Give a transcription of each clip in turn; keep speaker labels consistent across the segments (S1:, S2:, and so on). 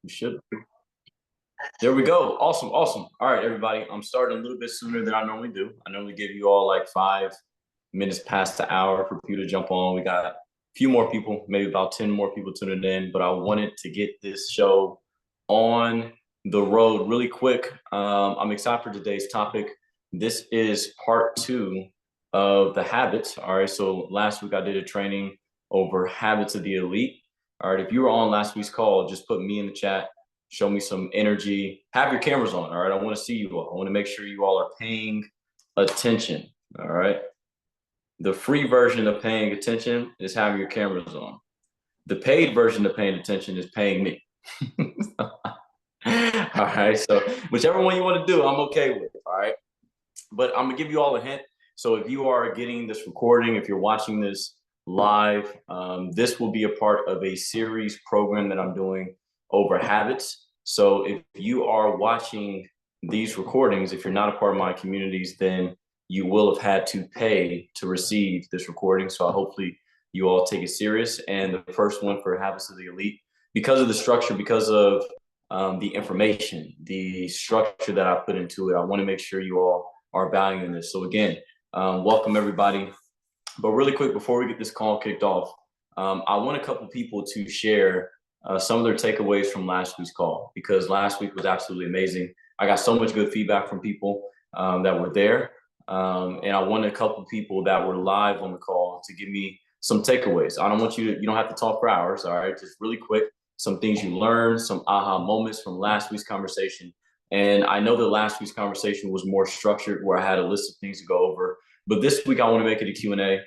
S1: You should. There we go. Awesome. Awesome. All right, everybody. I'm starting a little bit sooner than I normally do. I normally give you all like 5 minutes past the hour for you to jump on. We got a few more people, maybe about 10 more people tuning in, but I wanted to get this show on the road really quick. I'm excited for today's topic. This is part 2 of the habits. All right. So last week I did a training over habits of the elite. All right. If you were on last week's call, just put me in the chat. Show me some energy. Have your cameras on. All right. I want to see you all. I want to make sure you all are paying attention. All right. The free version of paying attention is having your cameras on. The paid version of paying attention is paying me. All right. So whichever one you want to do, I'm okay with. All right. But I'm gonna give you all a hint. So if you are getting this recording, if you're watching this live, this will be a part of a series program that I'm doing over habits. So if you are watching these recordings, if you're not a part of my communities, then you will have had to pay to receive this recording. So hopefully you all take it serious. And the first one for Habits of the Elite, because of the structure, because of the information, the structure that I put into it, I want to make sure you all are valuing this. So again, welcome everybody. But really quick, before we get this call kicked off, I want a couple people to share some of their takeaways from last week's call, because last week was absolutely amazing. I got so much good feedback from people that were there. And I want a couple people that were live on the call to give me some takeaways. I don't want you don't have to talk for hours. All right. Just really quick, some things you learned, some aha moments from last week's conversation. And I know that last week's conversation was more structured, where I had a list of things to go over. But this week, I want to make it a Q&A,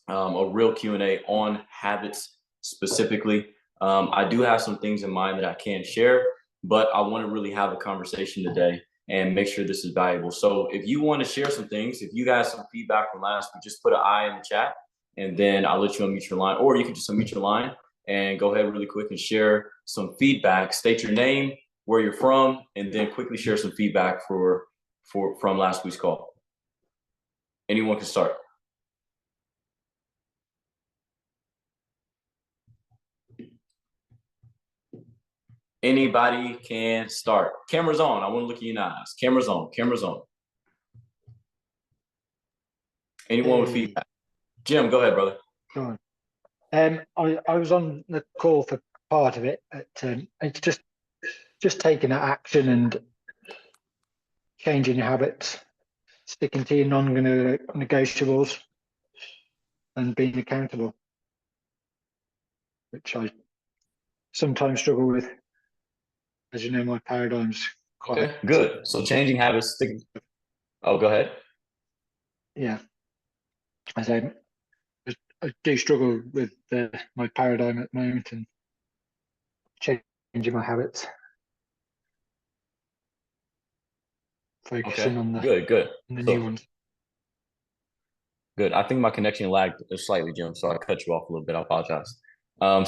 S1: a real Q&A on habits specifically. I do have some things in mind that I can share, but I want to really have a conversation today and make sure this is valuable. So if you want to share some things, if you guys some feedback from last week, just put an I in the chat, and then I'll let you unmute your line, or you can just unmute your line and go ahead really quick and share some feedback. State your name, where you're from, and then quickly share some feedback from last week's call. Anyone can start. Anybody can start. Camera's on. I want to look at your eyes. Camera's on. Camera's on. Anyone with feedback? Jim, go ahead, brother.
S2: Go on. I was on the call for part of it. It's just taking that action and changing your habits, sticking to your non-negotiables, and being accountable, which I sometimes struggle with. As you know, my paradigm's quite
S1: okay. Good. So changing habits. Oh, go ahead.
S2: Yeah, I do struggle with my paradigm at the moment and changing my habits. Focusing on the
S1: good.
S2: new ones.
S1: Good. I think my connection lagged slightly, Jim, so I cut you off a little bit. I apologize.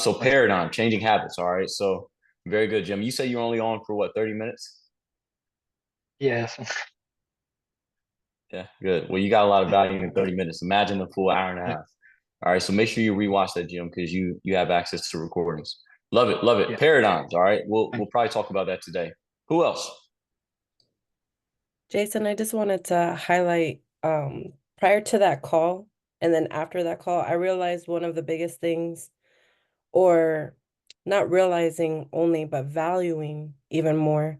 S1: So paradigm, changing habits. All right. So very good, Jim. You say you're only on for what, 30 minutes?
S2: Yes.
S1: Yeah, good. Well, you got a lot of value in 30 minutes. Imagine the full hour and a half. All right. So make sure you rewatch that, Jim, because you have access to recordings. Love it. Love it. Yeah. Paradigms. All right. We'll probably talk about that today. Who else?
S3: Jason, I just wanted to highlight prior to that call and then after that call, I realized one of the biggest things, or not realizing only, but valuing even more.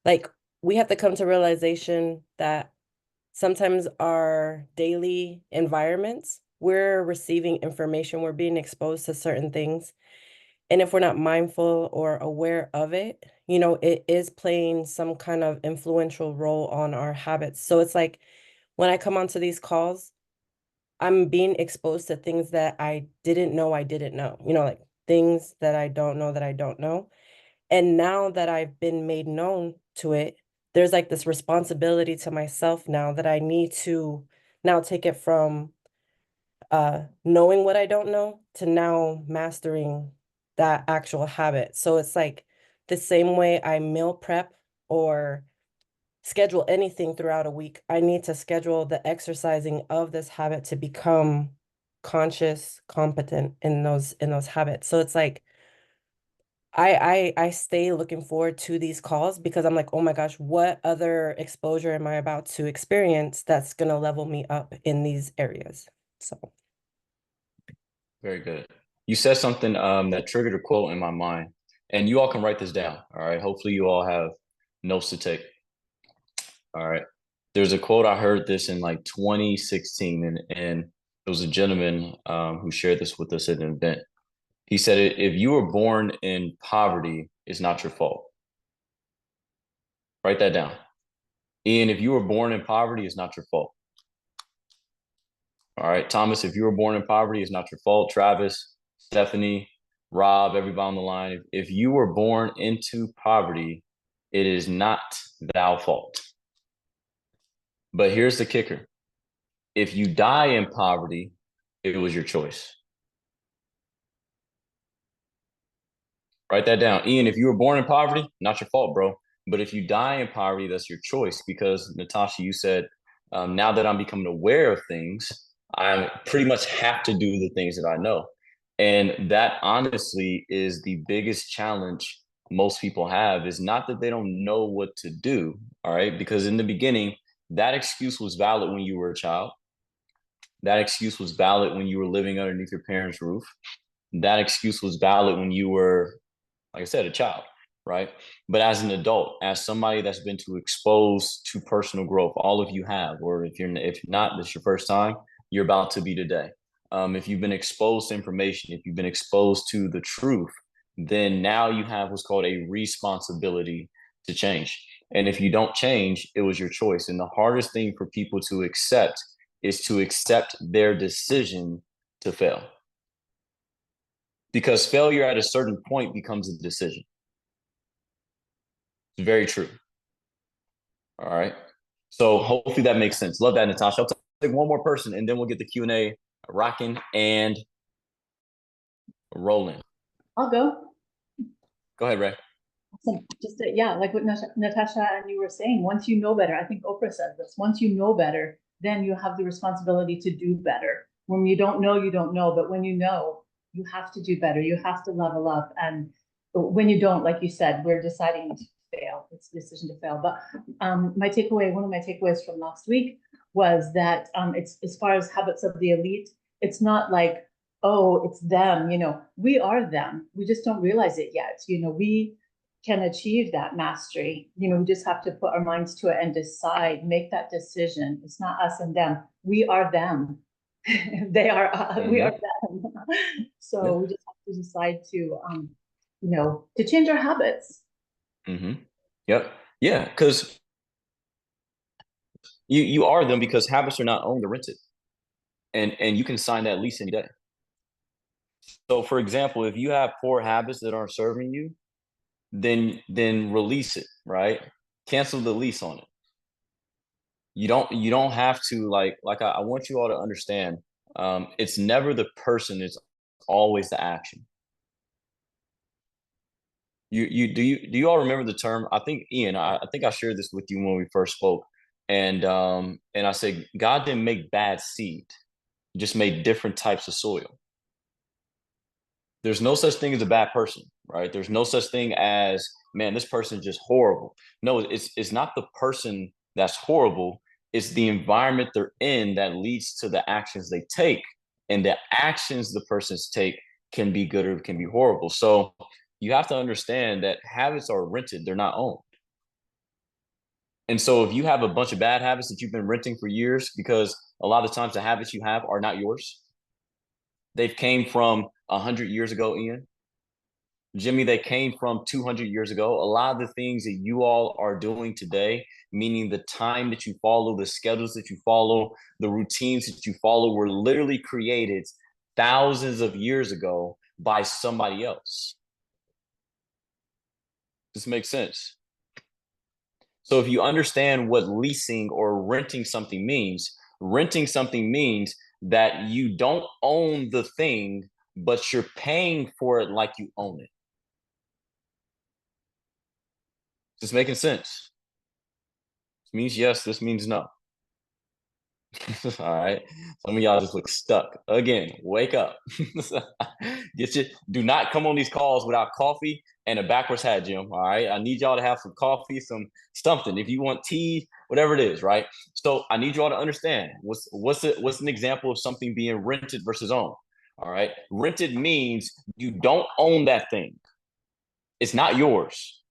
S3: Like, we have to come to realization that sometimes our daily environments, we're receiving information, we're being exposed to certain things. And if we're not mindful or aware of it, you know, it is playing some kind of influential role on our habits. So it's like when I come onto these calls, I'm being exposed to things that I didn't know I didn't know, you know, like things that I don't know that I don't know. And now that I've been made known to it, there's like this responsibility to myself now that I need to now take it from knowing what I don't know to now mastering that actual habit. So it's like the same way I meal prep or schedule anything throughout a week, I need to schedule the exercising of this habit to become conscious, competent in those habits. So it's like I stay looking forward to these calls because I'm like, oh my gosh, what other exposure am I about to experience that's gonna level me up in these areas? So
S1: Very good. You said something that triggered a quote in my mind, and you all can write this down. All right. Hopefully, you all have notes to take. All right. There's a quote, I heard this in like 2016, and it was a gentleman who shared this with us at an event. He said, if you were born in poverty, it's not your fault. Write that down. Ian, if you were born in poverty, it's not your fault. All right. Thomas, if you were born in poverty, it's not your fault. Travis, Stephanie, Rob, everybody on the line. If you were born into poverty, it is not thou fault. But here's the kicker. If you die in poverty, it was your choice. Write that down. Ian, if you were born in poverty, not your fault, bro. But if you die in poverty, that's your choice. Because Natasha, you said, now that I'm becoming aware of things, I pretty much have to do the things that I know. And that honestly is the biggest challenge most people have, is not that they don't know what to do. All right. Because in the beginning, that excuse was valid when you were a child. That excuse was valid when you were living underneath your parents' roof. That excuse was valid when you were, like I said, a child, right? But as an adult, as somebody that's been to exposed to personal growth, all of you have, or if not, this is your first time, you're about to be today. If you've been exposed to information, if you've been exposed to the truth, then now you have what's called a responsibility to change. And if you don't change, it was your choice. And the hardest thing for people to accept is to accept their decision to fail. Because failure at a certain point becomes a decision. It's very true. All right. So hopefully that makes sense. Love that, Natasha. I'll take one more person, and then we'll get the Q&A rocking and rolling.
S4: I'll go.
S1: Go ahead, Ray.
S4: Awesome. Just yeah, like what Natasha and you were saying, once you know better, I think Oprah says this, once you know better, then you have the responsibility to do better. When you don't know, you don't know. But when you know, you have to do better. You have to level up. And when you don't, like you said, we're deciding to fail. It's a decision to fail. But my takeaway, one of my takeaways from last week was that it's, as far as habits of the elite, it's not like, oh, it's them, you know, we are them. We just don't realize it yet. You know, we can achieve that mastery. You know, we just have to put our minds to it and decide, make that decision. It's not us and them. We are them. They are us. We are them. So we just have to decide to, you know, to change our habits.
S1: Yep. Yeah, because you are them, because habits are not owned or rented. And you can sign that lease any day. So for example, if you have poor habits that aren't serving you, then release it, right? Cancel the lease on it. You don't have to like I want you all to understand, it's never the person, it's always the action. Do you all remember the term? I think Ian, I think I shared this with you when we first spoke, and I said God didn't make bad seed, he just made different types of soil. There's no such thing as a bad person, right? There's no such thing as, man, this person's just horrible. No, it's not the person that's horrible. It's the environment they're in that leads to the actions they take. And the actions the persons take can be good or can be horrible. So you have to understand that habits are rented, they're not owned. And so if you have a bunch of bad habits that you've been renting for years, because a lot of times the habits you have are not yours. They've came from 100 years ago, Ian. Jimmy, they came from 200 years ago. A lot of the things that you all are doing today, meaning the time that you follow, the schedules that you follow, the routines that you follow, were literally created thousands of years ago by somebody else. This makes sense. So if you understand what leasing or renting something means that you don't own the thing, but you're paying for it like you own it. Is this making sense? This means yes, this means no. All right. Some of y'all just look stuck. Again, wake up. Do not come on these calls without coffee and a backwards hat, Jim. All right. I need y'all to have some coffee, some something. If you want tea, whatever it is, right? So I need y'all to understand what's an example of something being rented versus owned. All right. Rented means you don't own that thing. It's not yours.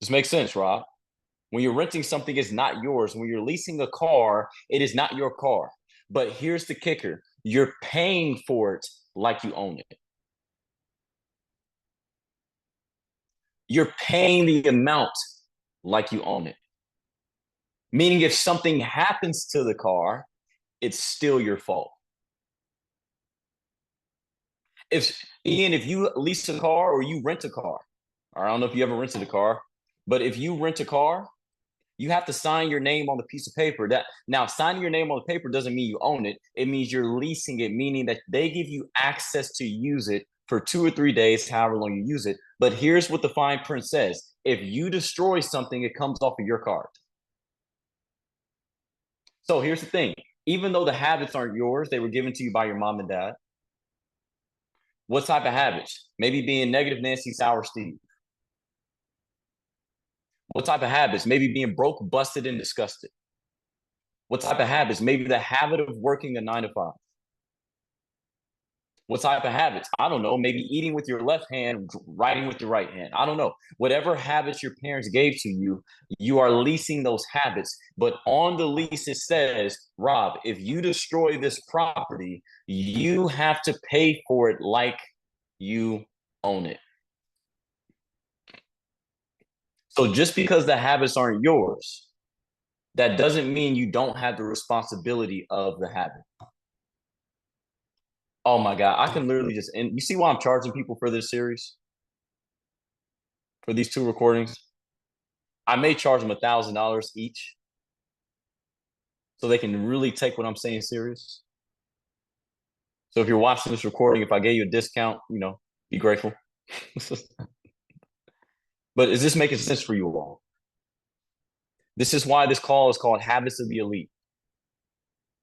S1: This makes sense, Rob. When you're renting something, it's not yours. When you're leasing a car, it is not your car. But here's the kicker. You're paying for it like you own it. You're paying the amount like you own it. Meaning if something happens to the car, it's still your fault. If you lease a car or you rent a car, or I don't know if you ever rented a car, but if you rent a car, you have to sign your name on the piece of paper. That now signing your name on the paper doesn't mean you own it. It means you're leasing it, meaning that they give you access to use it for 2 or 3 days, however long you use it. But here's what the fine print says. If you destroy something, it comes off of your card. So here's the thing. Even though the habits aren't yours, they were given to you by your mom and dad. What type of habits? Maybe being negative Nancy, sour Steve. What type of habits? Maybe being broke, busted, and disgusted. What type of habits? Maybe the habit of working a 9 to 5. What type of habits? I don't know. Maybe eating with your left hand, writing with your right hand. I don't know. Whatever habits your parents gave to you, you are leasing those habits. But on the lease, it says, Rob, if you destroy this property, you have to pay for it like you own it. So just because the habits aren't yours, that doesn't mean you don't have the responsibility of the habit. Oh my God, I can literally just end. You see why I'm charging people for this series? For these 2 recordings? I may charge them $1,000 each so they can really take what I'm saying serious. So if you're watching this recording, if I gave you a discount, be grateful. But is this making sense for you all? This is why this call is called Habits of the Elite.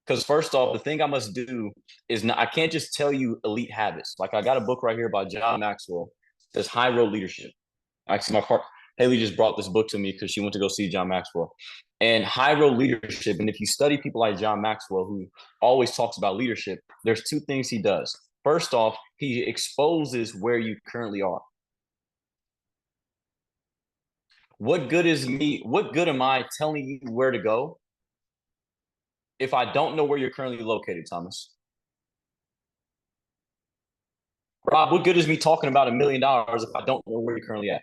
S1: Because first off, the thing I must do is I can't just tell you elite habits. Like I got a book right here by John Maxwell. It says High Road Leadership. Actually, Haley just brought this book to me because she went to go see John Maxwell. And High Road Leadership, and if you study people like John Maxwell, who always talks about leadership, there's 2 things he does. First off, he exposes where you currently are. What good am I telling you where to go if I don't know where you're currently located, Thomas? Rob, what good is me talking about $1 million if I don't know where you're currently at?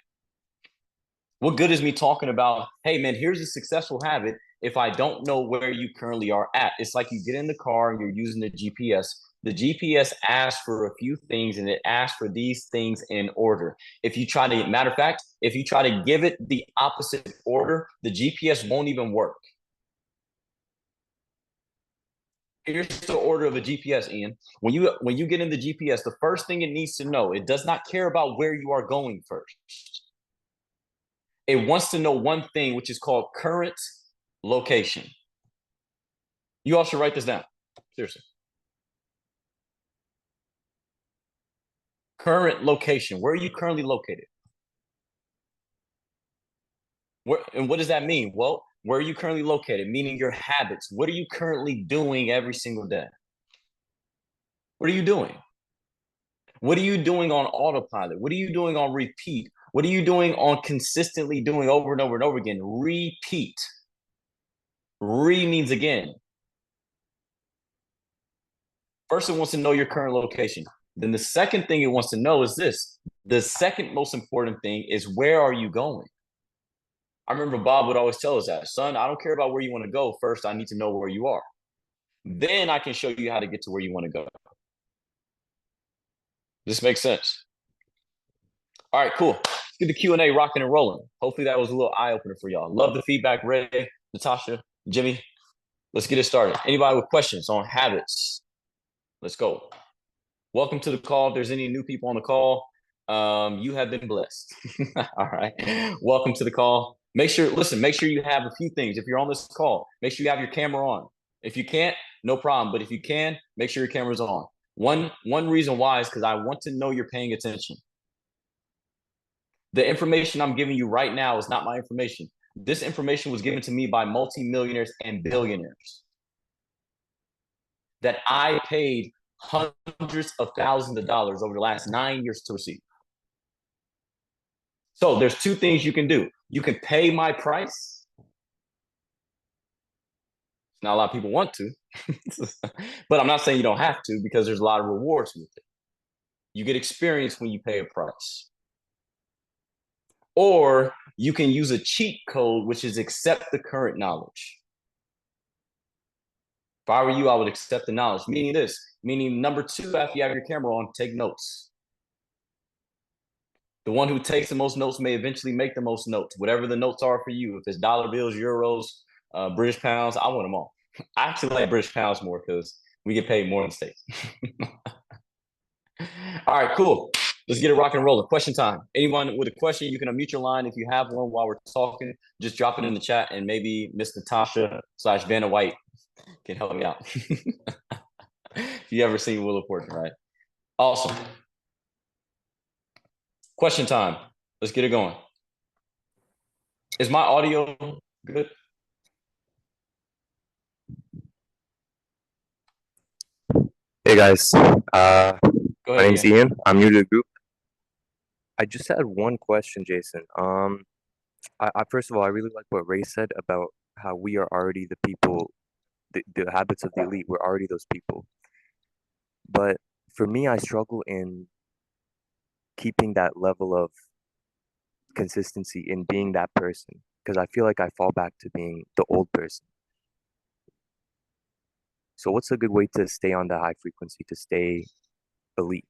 S1: What good is me talking about, hey man, here's a successful habit if I don't know where you currently are at? It's like you get in the car and you're using the GPS. The GPS asks for a few things and it asks for these things in order. If you try to, matter of fact, if you try to give it the opposite order, the GPS won't even work. Here's the order of a GPS, Ian. When you get in the GPS, the first thing it needs to know, it does not care about where you are going first. It wants to know one thing, which is called current location. You all should write this down. Seriously. Current location. Where are you currently located? And what does that mean? Well, where are you currently located? Meaning your habits. What are you currently doing every single day? What are you doing? What are you doing on autopilot? What are you doing on repeat? What are you doing on consistently doing over and over and over again? Repeat. Re means again. First, it wants to know your current location. Then the second thing it wants to know is this. The second most important thing is, where are you going? I remember Bob would always tell us that, son, I don't care about where you want to go. First, I need to know where you are. Then I can show you how to get to where you want to go. This makes sense. All right, cool. Let's get the Q&A rocking and rolling. Hopefully that was a little eye-opener for y'all. Love the feedback, Ray, Natasha, Jimmy. Let's get it started. Anybody with questions on habits? Let's go. Welcome to the call. If there's any new people on the call, you have been blessed. All right. Welcome to the call. Make sure you have a few things. If you're on this call, make sure you have your camera on. If you can't, no problem. But if you can, make sure your camera's on. One reason why is because I want to know you're paying attention. The information I'm giving you right now is not my information. This information was given to me by multimillionaires and billionaires that I paid hundreds of thousands of dollars over the last 9 years to receive. So there's two things you can do. You can pay my price. Not a lot of people want to, but I'm not saying you don't have to, because there's a lot of rewards with it. You get experience when you pay a price. Or you can use a cheat code, which is accept the current knowledge. If I were you, I would accept the knowledge. Meaning this, meaning number two, after you have your camera on, take notes. The one who takes the most notes may eventually make the most notes, whatever the notes are for you. If it's dollar bills, euros, British pounds, I want them all. I actually like British pounds more because we get paid more in the States. All right, cool. Let's get it rock and rolling. Question time. Anyone with a question, you can unmute your line if you have one while we're talking. Just drop it in the chat, and maybe Miss Natasha/Vanna White can help me out. If you ever seen Wheel of Fortune, right? Awesome. Question time. Let's get it going. Is my audio good?
S5: Hey guys, my name's Ian. I'm new to the group. I just had one question, Jason. I first of all, I really like what Ray said about how we are already the people, the habits of the elite. We're already those people. But for me, I struggle in keeping that level of consistency in being that person, because I feel like I fall back to being the old person. So what's a good way to stay on the high frequency, to stay elite?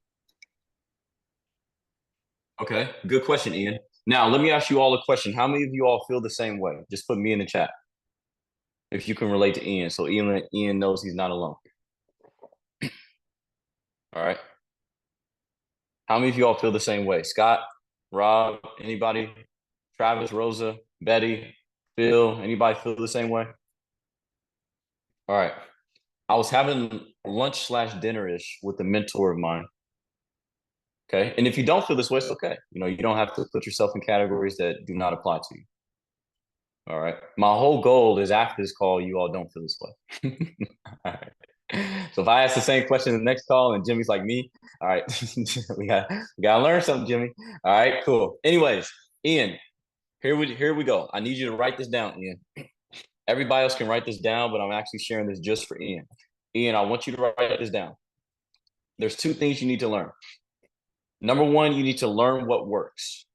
S1: Okay, good question, Ian. Now, let me ask you all a question. How many of you all feel the same way? Just put me in the chat if you can relate to Ian, so Ian knows he's not alone. All right. How many of you all feel the same way? Scott, Rob, anybody? Travis, Rosa, Betty, Phil, anybody feel the same way? All right. I was having lunch/dinner-ish with a mentor of mine. Okay. And if you don't feel this way, it's okay. You don't have to put yourself in categories that do not apply to you. All right. My whole goal is after this call, you all don't feel this way. All right. So if I ask the same question in the next call and Jimmy's like me, all right, we gotta learn something, Jimmy. All right, cool. Anyways, Ian, here we go. I need you to write this down, Ian. Everybody else can write this down, but I'm actually sharing this just for Ian. Ian, I want you to write this down. There's two things you need to learn. Number one, you need to learn what works.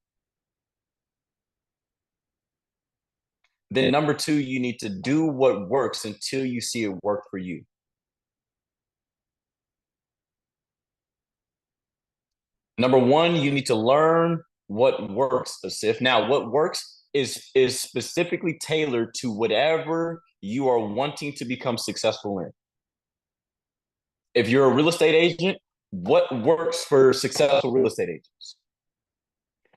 S1: Then number two, you need to do what works until you see it work for you. Number one, you need to learn what works, Asif. Now, what works is specifically tailored to whatever you are wanting to become successful in. If you're a real estate agent, what works for successful real estate agents?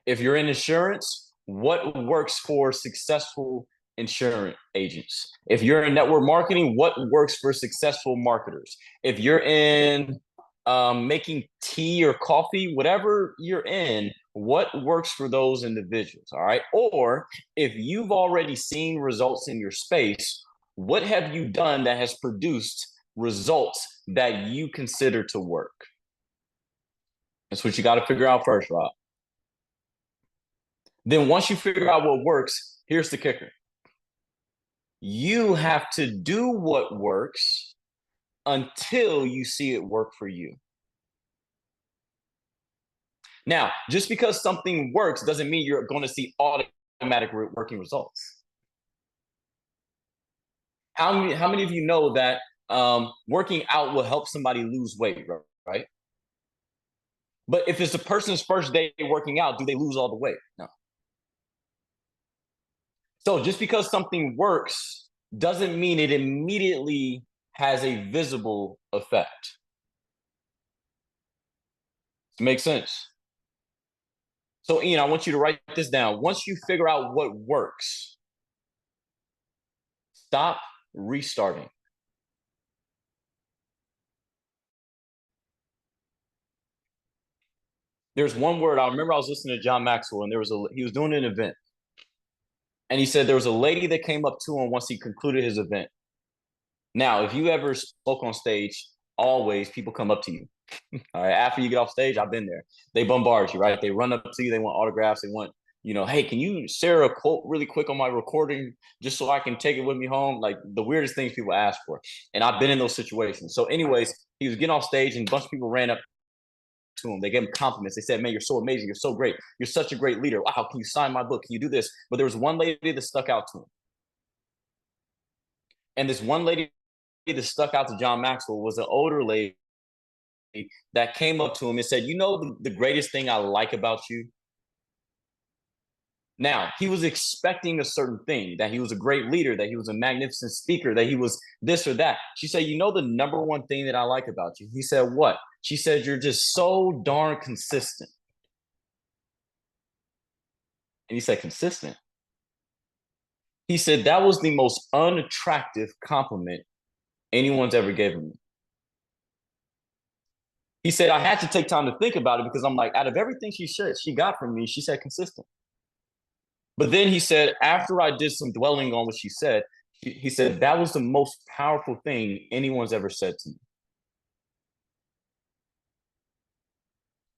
S1: If you're in insurance, what works for successful insurance agents? If you're in network marketing, what works for successful marketers? If you're in making tea or coffee, whatever you're in, what works for those individuals? All right. Or if you've already seen results in your space, what have you done that has produced results that you consider to work? That's what you got to figure out first, Rob. Then once you figure out what works, here's the kicker. You have to do what works until you see it work for you. Now, just because something works doesn't mean you're going to see automatic working results. How many of you know that working out will help somebody lose weight, right? But if it's the person's first day working out, do they lose all the weight? No. So just because something works doesn't mean it immediately has a visible effect. Makes sense? So, Ian, I want you to write this down. Once you figure out what works, stop restarting. There's one word. I remember I was listening to John Maxwell, and he was doing an event. And he said there was a lady that came up to him once he concluded his event. Now, if you ever spoke on stage, always people come up to you. All right. After you get off stage, I've been there. They bombard you, right? They run up to you. They want autographs. They want, hey, can you share a quote really quick on my recording just so I can take it with me home? Like the weirdest things people ask for. And I've been in those situations. So anyways, he was getting off stage and a bunch of people ran up to him. They gave him compliments. They said, man, you're so amazing. You're so great. You're such a great leader. Wow, can you sign my book? Can you do this? But there was one lady that stuck out to him. And this one lady that stuck out to John Maxwell was an older lady that came up to him and said, the greatest thing I like about you? Now, he was expecting a certain thing, that he was a great leader, that he was a magnificent speaker, that he was this or that. She said, the number one thing that I like about you? He said, what? She said, you're just so darn consistent. And he said, consistent? He said, that was the most unattractive compliment anyone's ever given me. He said, I had to take time to think about it because I'm like, out of everything she got from me, she said consistent. But then he said, after I did some dwelling on what she said, he said, that was the most powerful thing anyone's ever said to me.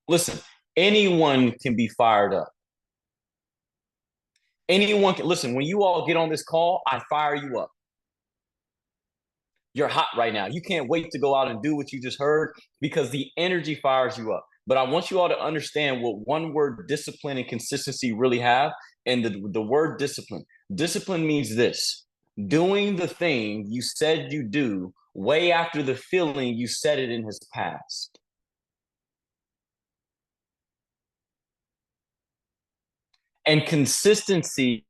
S1: Listen, anyone can be fired up. Anyone can, listen, when you all get on this call, I fire you up. You're hot right now. You can't wait to go out and do what you just heard because the energy fires you up. But I want you all to understand what one word discipline and consistency really have. And the word discipline. Discipline means this: doing the thing you said you do way after the feeling you said it in his past. And consistency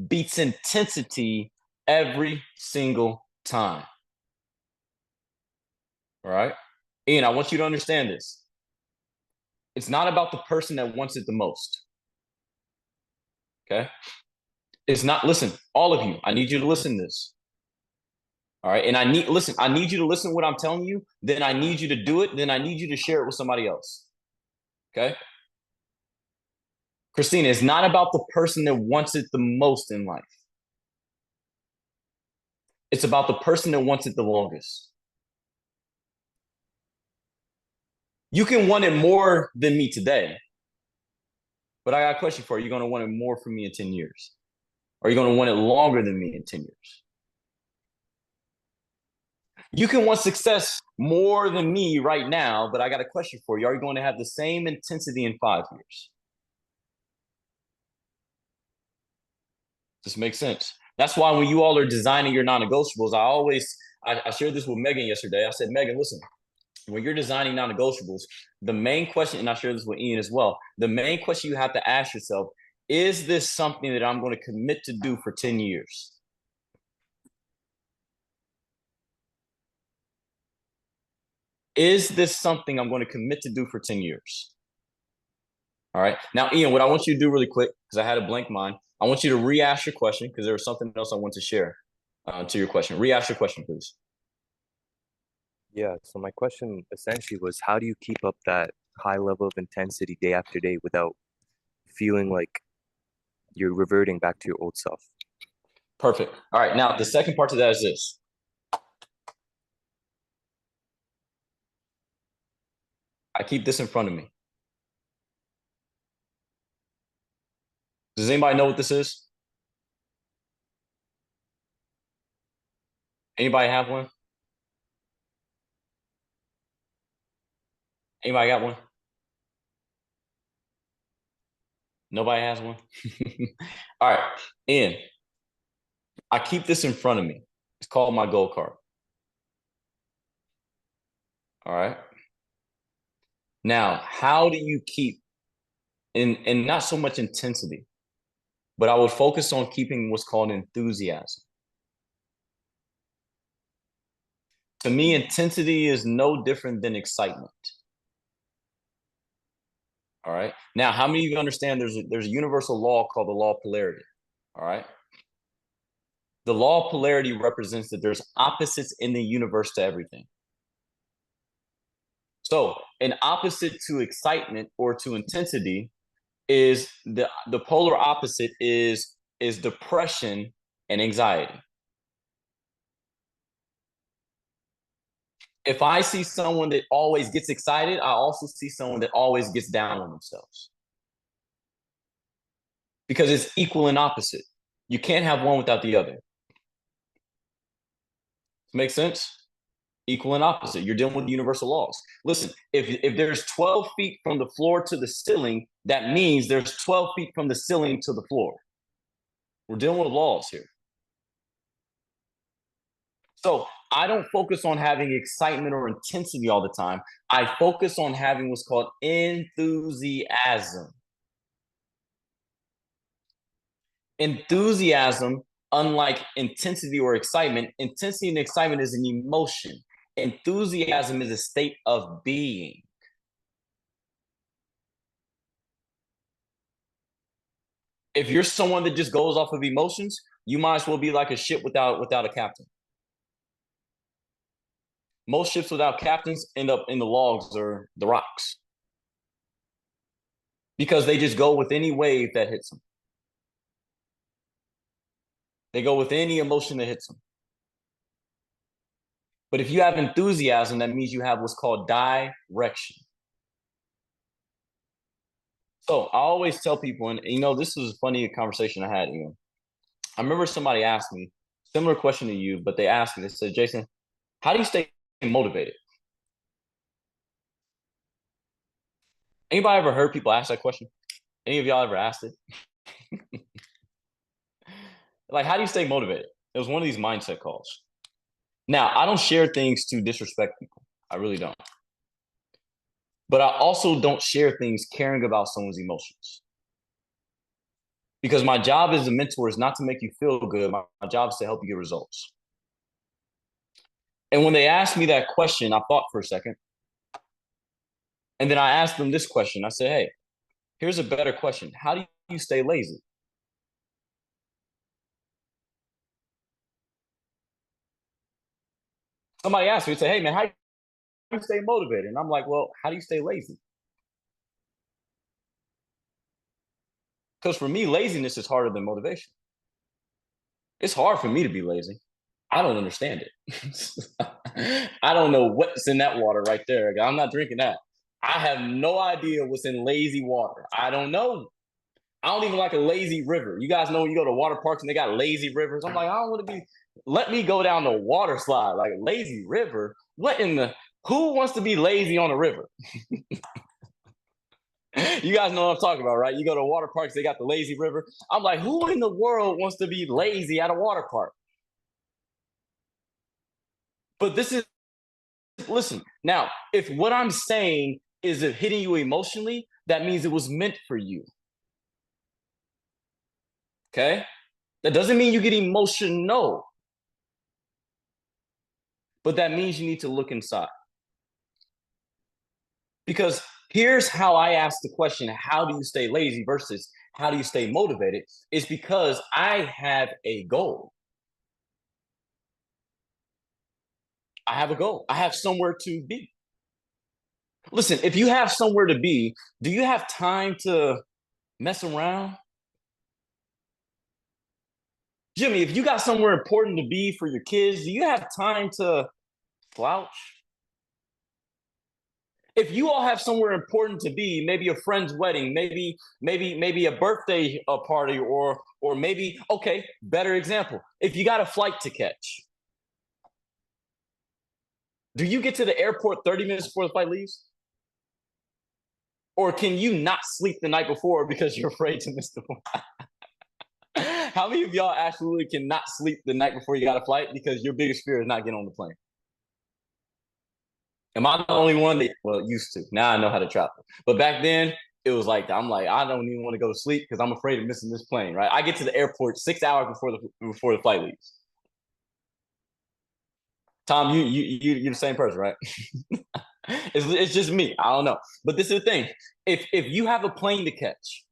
S1: beats intensity every single time. All right? Ian, I want you to understand this. It's not about the person that wants it the most. Okay? It's not, listen, all of you, I need you to listen to this. All right? And I need you to listen to what I'm telling you, then I need you to do it, then I need you to share it with somebody else. Okay? Christina, it's not about the person that wants it the most in life. It's about the person that wants it the longest. You can want it more than me today, but I got a question for you. You're going to want it more from me in 10 years? Or are you going to want it longer than me in 10 years? You can want success more than me right now, but I got a question for you. Are you going to have the same intensity in 5 years? This makes sense. That's why when you all are designing your non-negotiables, I shared this with Megan yesterday. I said, Megan, listen, when you're designing non-negotiables, the main question, and I shared this with Ian as well, the main question you have to ask yourself, is this something that I'm going to commit to do for 10 years? Is this something I'm going to commit to do for 10 years? All right. Now, Ian, what I want you to do really quick, because I had a blank mind, I want you to re-ask your question because there was something else I want to share to your question. Re-ask your question, please.
S5: Yeah, so my question essentially was, how do you keep up that high level of intensity day after day without feeling like you're reverting back to your old self?
S1: Perfect. All right. Now, the second part to that is this. I keep this in front of me. Does anybody know what this is? Anybody have one? Anybody got one? Nobody has one? All right, Ian, I keep this in front of me. It's called my goal card. All right. Now, how do you keep in not so much intensity, but I would focus on keeping what's called enthusiasm. To me, intensity is no different than excitement. All right. Now, how many of you understand there's a universal law called the law of polarity? All right. The law of polarity represents that there's opposites in the universe to everything. So an opposite to excitement or to intensity is the polar opposite is depression and anxiety. If I see someone that always gets excited, I also see someone that always gets down on themselves. Because it's equal and opposite. You can't have one without the other. Make sense? Equal and opposite. You're dealing with universal laws. Listen, if there's 12 feet from the floor to the ceiling, that means there's 12 feet from the ceiling to the floor. We're dealing with laws here. So I don't focus on having excitement or intensity all the time. I focus on having what's called enthusiasm. Enthusiasm, unlike intensity or excitement, intensity and excitement is an emotion. Enthusiasm is a state of being. If you're someone that just goes off of emotions, you might as well be like a ship without a captain. Most ships without captains end up in the logs or the rocks because they just go with any wave that hits them. They go with any emotion that hits them. But if you have enthusiasm, that means you have what's called direction. So I always tell people, and you know, this is a funny conversation I had, Ian. I remember somebody asked me, similar question to you, but they asked me, they said, Jason, how do you stay motivated? Anybody ever heard people ask that question? Any of y'all ever asked it? Like, how do you stay motivated? It was one of these mindset calls. Now, I don't share things to disrespect people. I really don't. But I also don't share things caring about someone's emotions. Because my job as a mentor is not to make you feel good. My job is to help you get results. And when they asked me that question, I thought for a second. And then I asked them this question. I said, hey, here's a better question. How do you stay lazy? Somebody asked me, say, hey, man, how do you stay motivated? And I'm like, well, how do you stay lazy? Because for me, laziness is harder than motivation. It's hard for me to be lazy. I don't understand it. I don't know what's in that water right there. I'm not drinking that. I have no idea what's in lazy water. I don't know. I don't even like a lazy river. You guys know when you go to water parks and they got lazy rivers. I'm like, I don't want to be, let me go down the water slide. Like a lazy river? What in the, who wants to be lazy on a river? You guys know what I'm talking about, right? You go to water parks, they got the lazy river. I'm like, who in the world wants to be lazy at a water park? But this is, listen, now, if what I'm saying is it hitting you emotionally, that means it was meant for you. Okay? That doesn't mean you get emotional. But that means you need to look inside. Because here's how I ask the question, how do you stay lazy versus how do you stay motivated? It's because I have a goal. I have a goal. I have somewhere to be. Listen, if you have somewhere to be, do you have time to mess around? Jimmy, if you got somewhere important to be for your kids, do you have time to slouch? If you all have somewhere important to be, maybe a friend's wedding, maybe a birthday party, or maybe, okay, better example, if you got a flight to catch, do you get to the airport 30 minutes before the flight leaves? Or can you not sleep the night before because you're afraid to miss the flight? How many of y'all absolutely cannot sleep the night before you got a flight because your biggest fear is not getting on the plane? Am I the only one that, well, used to? Now I know how to travel. But back then, it was like, I'm like, I don't even want to go to sleep because I'm afraid of missing this plane, right? I get to the airport 6 hours before the flight leaves. Tom, you're the same person, right? It's just me. I don't know. But this is the thing. If you have a plane to catch,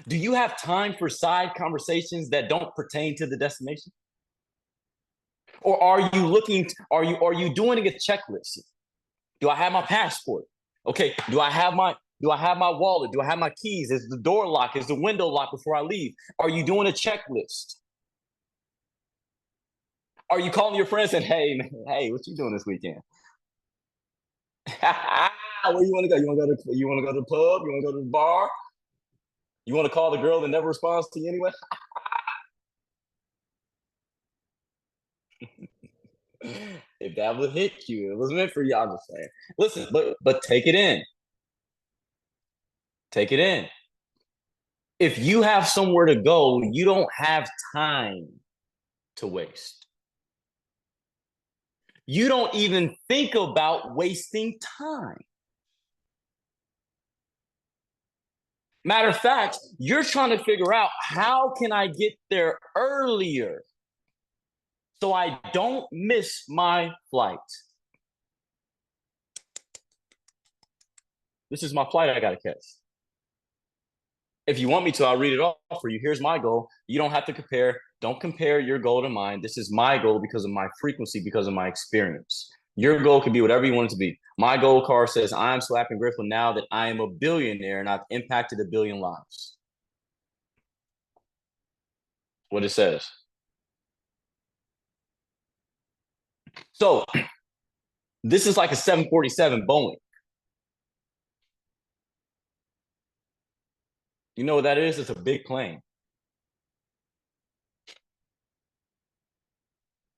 S1: do you have time for side conversations that don't pertain to the destination? Or are you looking, are you doing a checklist? Do I have my passport? Okay, do I have my wallet? Do I have my keys? Is the door locked? Is the window locked before I leave? Are you doing a checklist? Are you calling your friends and hey, what you doing this weekend? Where you want to go? You want to go to the pub? You want to go to the bar? You want to call the girl that never responds to you anyway? If that would hit you, it was meant for you. I'm just saying. Listen, but take it in. Take it in. If you have somewhere to go, you don't have time to waste. You don't even think about wasting time. Matter of fact, you're trying to figure out, how can I get there earlier so I don't miss my flight? This is my flight I got to catch. If you want me to, I'll read it off for you. Here's my goal. You don't have to compare. Don't compare your goal to mine. This is my goal because of my frequency, because of my experience. Your goal could be whatever you want it to be. My goal card says, I am so happy and grateful now that I am a billionaire and I've impacted 1 billion lives. What it says. So this is like a 747 Boeing. You know what that is? It's a big plane.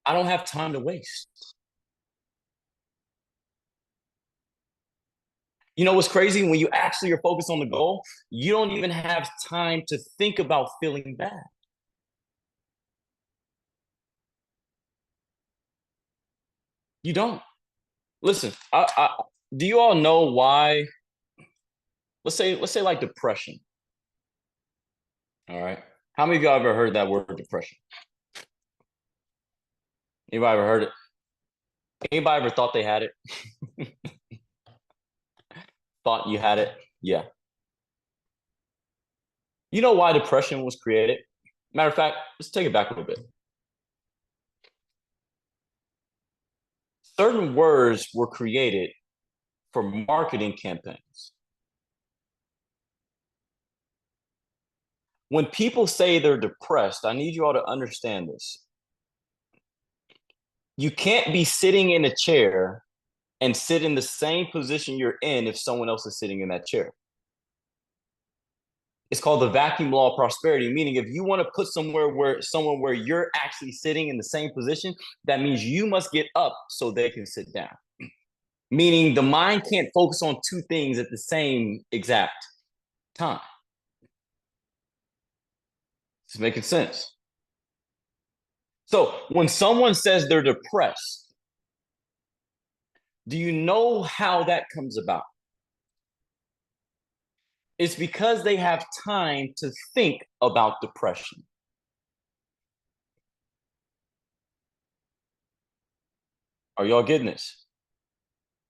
S1: I don't have time to waste. You know what's crazy? When you actually are focused on the goal, you don't even have time to think about feeling bad. You don't. Listen, do you all know why? Let's say like depression. All right. How many of y'all ever heard that word depression? Anybody ever heard it? Anybody ever thought they had it? Thought you had it? Yeah. You know why depression was created? Matter of fact, let's take it back a little bit. Certain words were created for marketing campaigns. When people say they're depressed, I need you all to understand this. You can't be sitting in a chair and sit in the same position you're in if someone else is sitting in that chair. It's called the vacuum law of prosperity, meaning if you want to put somewhere where you're actually sitting in the same position, that means you must get up so they can sit down. Meaning the mind can't focus on two things at the same exact time. It's making sense. So when someone says they're depressed, do you know how that comes about? It's because they have time to think about depression. Are y'all getting this?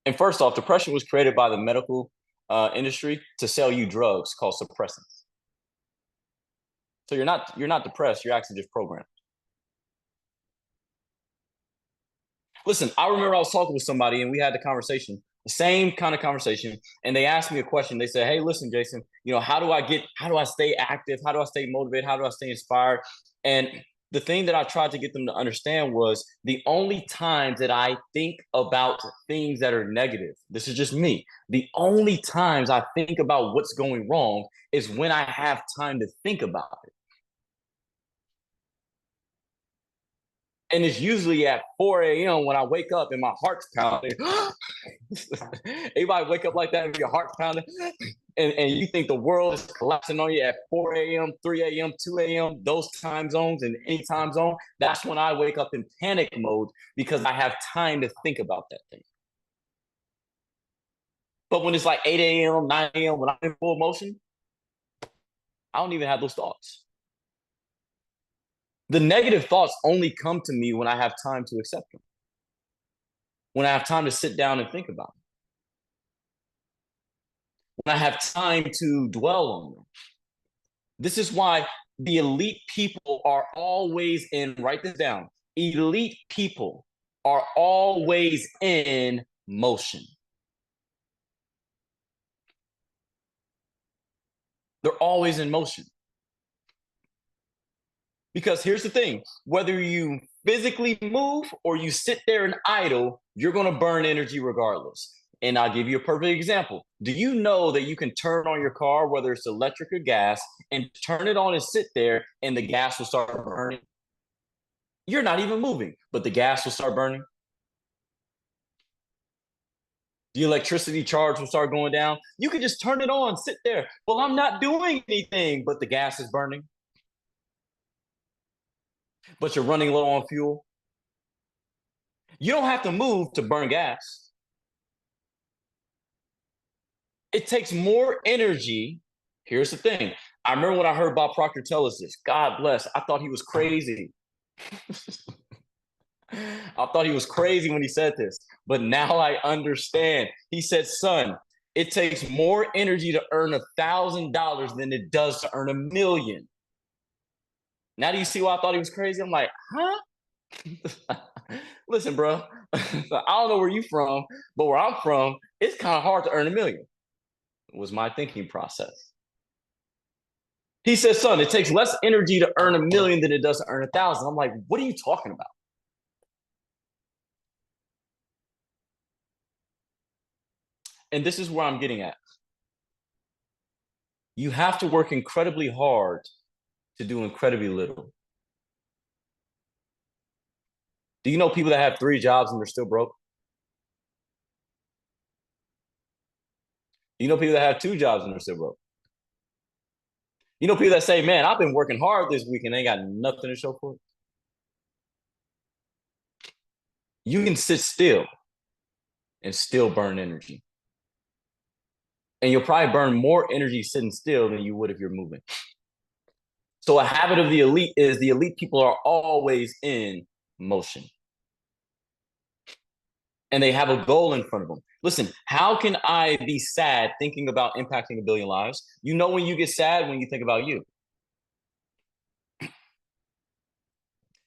S1: And first off, depression was created by the medical industry to sell you drugs called suppressants. So you're not depressed, you're actually just programmed. Listen, I remember I was talking with somebody and we had the conversation, the same kind of conversation, and they asked me a question. They said, hey, listen, Jason, how do I stay active? How do I stay motivated? How do I stay inspired? And the thing that I tried to get them to understand was the only times that I think about things that are negative, this is just me, the only times I think about what's going wrong is when I have time to think about it. And it's usually at 4 a.m. when I wake up and my heart's pounding. Anybody wake up like that and your heart's pounding? And you think the world is collapsing on you at 4 a.m., 3 a.m., 2 a.m., those time zones and any time zone. That's when I wake up in panic mode because I have time to think about that thing. But when it's like 8 a.m., 9 a.m., when I'm in full motion, I don't even have those thoughts. The negative thoughts only come to me when I have time to accept them. When I have time to sit down and think about them. When I have time to dwell on them. This is why the elite people are always in, write this down, elite people are always in motion. They're always in motion. Because here's the thing, whether you physically move or you sit there and idle, you're going to burn energy regardless. And I'll give you a perfect example. Do you know that you can turn on your car, whether it's electric or gas, and turn it on and sit there and the gas will start burning? You're not even moving, but the gas will start burning. The electricity charge will start going down. You can just turn it on, sit there. Well, I'm not doing anything, but the gas is burning. But you're running low on fuel. You don't have to move to burn gas. It takes more energy. Here's the thing. I remember when I heard Bob Proctor tell us this. God bless. I thought he was crazy. I thought he was crazy when he said this, but now I understand. He said, son, it takes more energy to earn $1,000 than it does to earn $1 million. Now do you see why I thought he was crazy? I'm like, huh? Listen, bro, I don't know where you from, but where I'm from, it's kind of hard to earn $1 million. It was my thinking process. He says, son, it takes less energy to earn $1 million than it does to earn 1,000. I'm like, what are you talking about? And this is where I'm getting at. You have to work incredibly hard to do incredibly little. Do you know people that have 3 jobs and they're still broke? You know people that have 2 jobs and they're still broke? You know people that say, man, I've been working hard this week and they got nothing to show for it? You can sit still and still burn energy. And you'll probably burn more energy sitting still than you would if you're moving. So a habit of the elite is the elite people are always in motion. And they have a goal in front of them. Listen, how can I be sad thinking about impacting 1 billion lives? You know when you get sad when you think about you.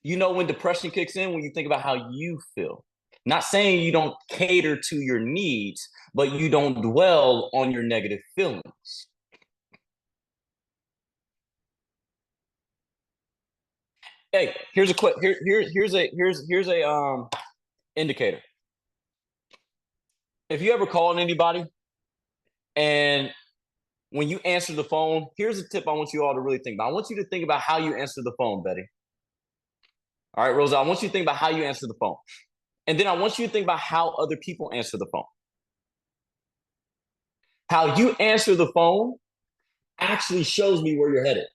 S1: You know when depression kicks in when you think about how you feel. Not saying you don't cater to your needs, but you don't dwell on your negative feelings. Hey, here's a quick here's a indicator. If you ever called anybody and when you answer the phone, here's a tip I want you all to really think about. I want you to think about how you answer the phone, Betty. All right, Rosa, I want you to think about how you answer the phone. And then I want you to think about how other people answer the phone. How you answer the phone actually shows me where you're headed.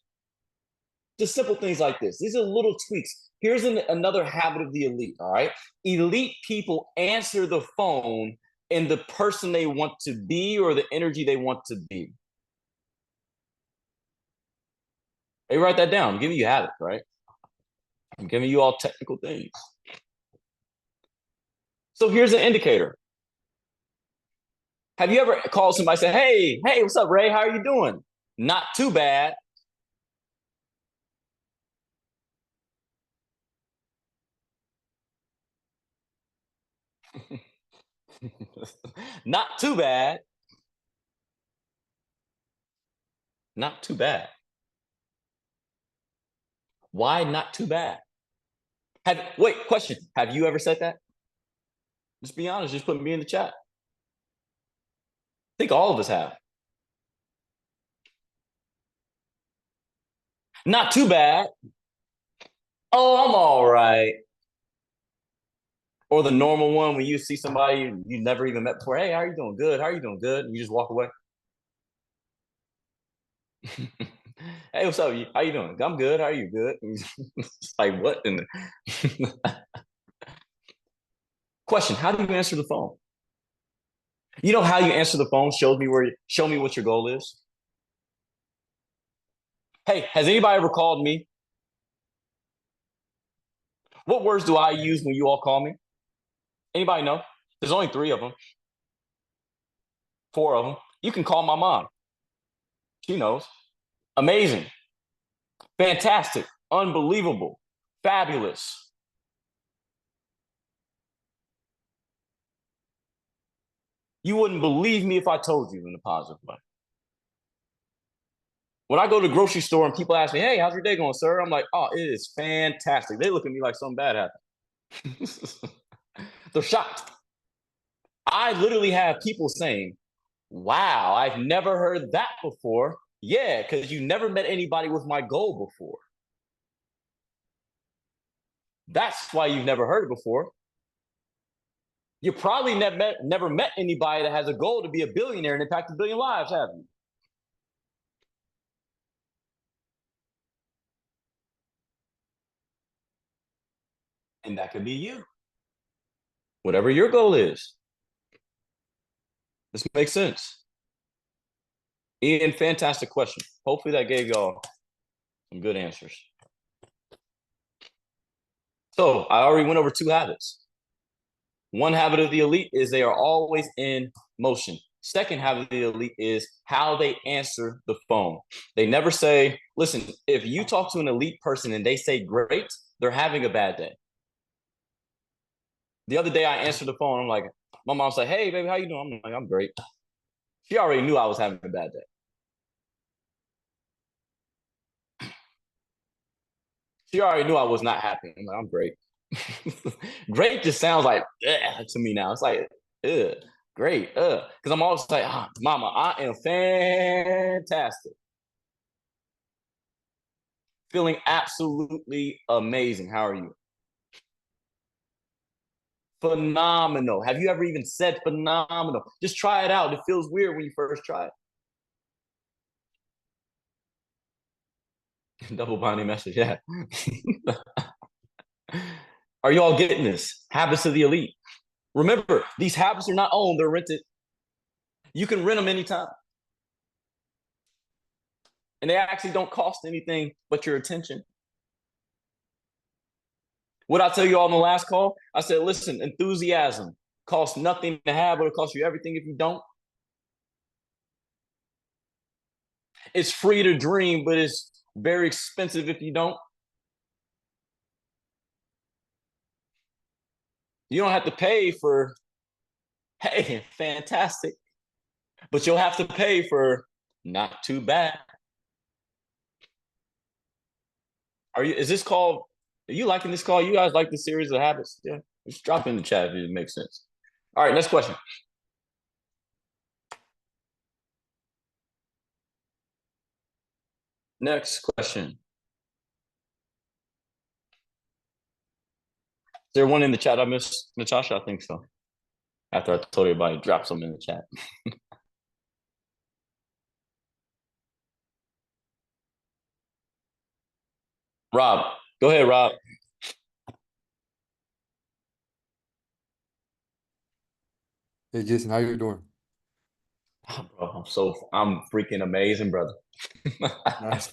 S1: Just simple things like this. These are little tweaks. Here's another habit of the elite, all right? Elite people answer the phone in the person they want to be or the energy they want to be. Hey, write that down. I'm giving you habits, right? I'm giving you all technical things. So here's an indicator. Have you ever called somebody and said, hey, what's up, Ray? How are you doing? Not too bad. Not too bad. Not too bad. Why not too bad? Wait, question. Have you ever said that? Just be honest. Just put me in the chat. I think all of us have. Not too bad. Oh, I'm all right. Or the normal one when you see somebody you never even met before. Hey, how are you doing? Good. How are you doing? Good. And you just walk away. Hey, what's up? How you doing? I'm good. How are you? Good. It's like, what in the question? How do you answer the phone? You know how you answer the phone show me what your goal is. Hey, has anybody ever called me? What words do I use when you all call me? Anybody know? There's only 3 of them. 4 of them. You can call my mom. She knows. Amazing. Fantastic. Unbelievable. Fabulous. You wouldn't believe me if I told you in a positive way. When I go to the grocery store and people ask me, hey, how's your day going, sir? I'm like, oh, it is fantastic. They look at me like something bad happened. They're shocked. I literally have people saying, wow, I've never heard that before. Yeah, because you never met anybody with my goal before. That's why you've never heard it before. You probably never met anybody that has a goal to be a billionaire and impact a billion lives, have you? And that could be you. Whatever your goal is. This makes sense. Ian, fantastic question. Hopefully that gave y'all some good answers. So I already went over 2 habits. One habit of the elite is they are always in motion. Second habit of the elite is how they answer the phone. They never say, listen, if you talk to an elite person and they say great, they're having a bad day. The other day I answered the phone. I'm like, my mom's like, hey, baby, how you doing? I'm like, I'm great. She already knew I was having a bad day. She already knew I was not happy. I'm like, I'm great. Great just sounds like to me now. It's like, great. Because I'm always like, mama, I am fantastic. Feeling absolutely amazing. How are you? Phenomenal. Have you ever even said phenomenal? Just try it out. It feels weird when you first try it. Double binding message, yeah. Are you all getting this? Habits of the elite. Remember, these habits are not owned, they're rented. You can rent them anytime. And they actually don't cost anything but your attention. What I tell you all on the last call, I said, listen, enthusiasm costs nothing to have, but it costs you everything if you don't. It's free to dream, but it's very expensive if you don't. You don't have to pay for, hey, fantastic. But you'll have to pay for not too bad. Is this called, are you liking this call? You guys like this series of habits? Yeah, just drop it in the chat if it makes sense. All right, next question. Next question. Is there one in the chat I missed, Natasha? I think so. After I told everybody, drop some in the chat. Rob, go ahead, Rob.
S6: Hey Jason, how you doing?
S1: Bro, I'm freaking amazing, brother.
S6: Nice.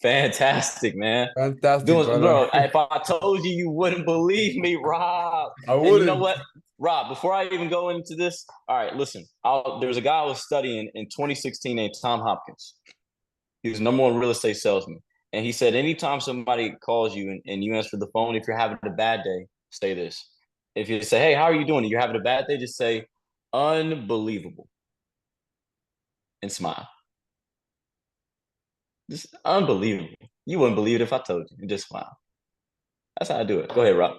S1: Fantastic, man.
S6: Fantastic,
S1: Bro,
S6: brother.
S1: if I told you, you wouldn't believe me, Rob.
S6: I
S1: And
S6: wouldn't.
S1: you know what, Rob, before I even go into this, all right, listen, there's a guy I was studying in 2016 named Tom Hopkins. He was #1 real estate salesman. And he said, anytime somebody calls you and you answer the phone, if you're having a bad day, say this. If you say, hey, how are you doing? You're having a bad day, just say, unbelievable. And smile. Just unbelievable. You wouldn't believe it if I told you. And just smile. That's how I do it. Go ahead, Rob.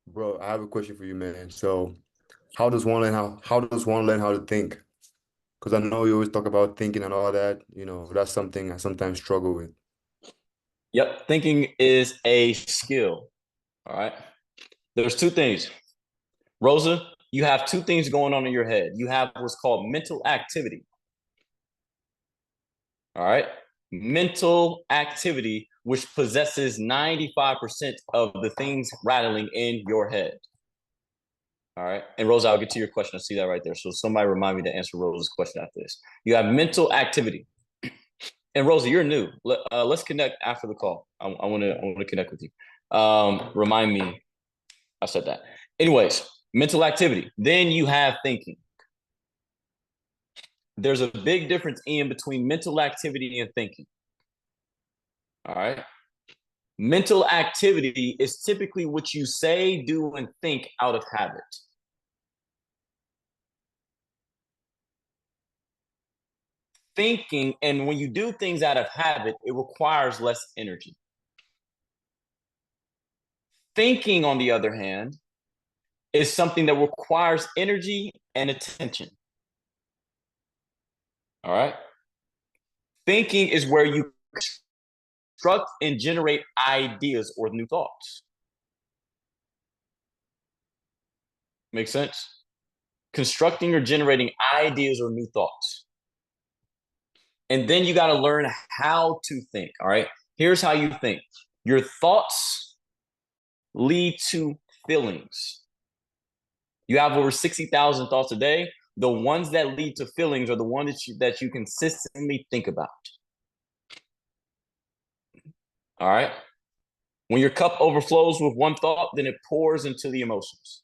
S6: Bro, I have a question for you, man. So how does one learn how to think? Because I know you always talk about thinking and all that. You know, that's something I sometimes struggle with.
S1: Yep. Thinking is a skill. All right. There's 2 things. Rosa, you have 2 things going on in your head. You have what's called mental activity. All right. Mental activity, which possesses 95% of the things rattling in your head. All right. And Rosa, I'll get to your question. I see that right there. So somebody remind me to answer Rosa's question after this. You have mental activity. And Rosa, you're new. Let's connect after the call. I want to connect with you. Remind me. I said that. Anyways, mental activity. Then you have thinking. There's a big difference in between mental activity and thinking. All right. Mental activity is typically what you say, do, and think out of habit. Thinking, and when you do things out of habit, it requires less energy. Thinking, on the other hand, is something that requires energy and attention. All right? Thinking is where you construct and generate ideas or new thoughts. Make sense? Constructing or generating ideas or new thoughts. And then you got to learn how to think. All right? Here's how you think. Your thoughts lead to feelings. You have over 60,000 thoughts a day. The ones that lead to feelings are the ones that you consistently think about. All right? When your cup overflows with one thought, then it pours into the emotions.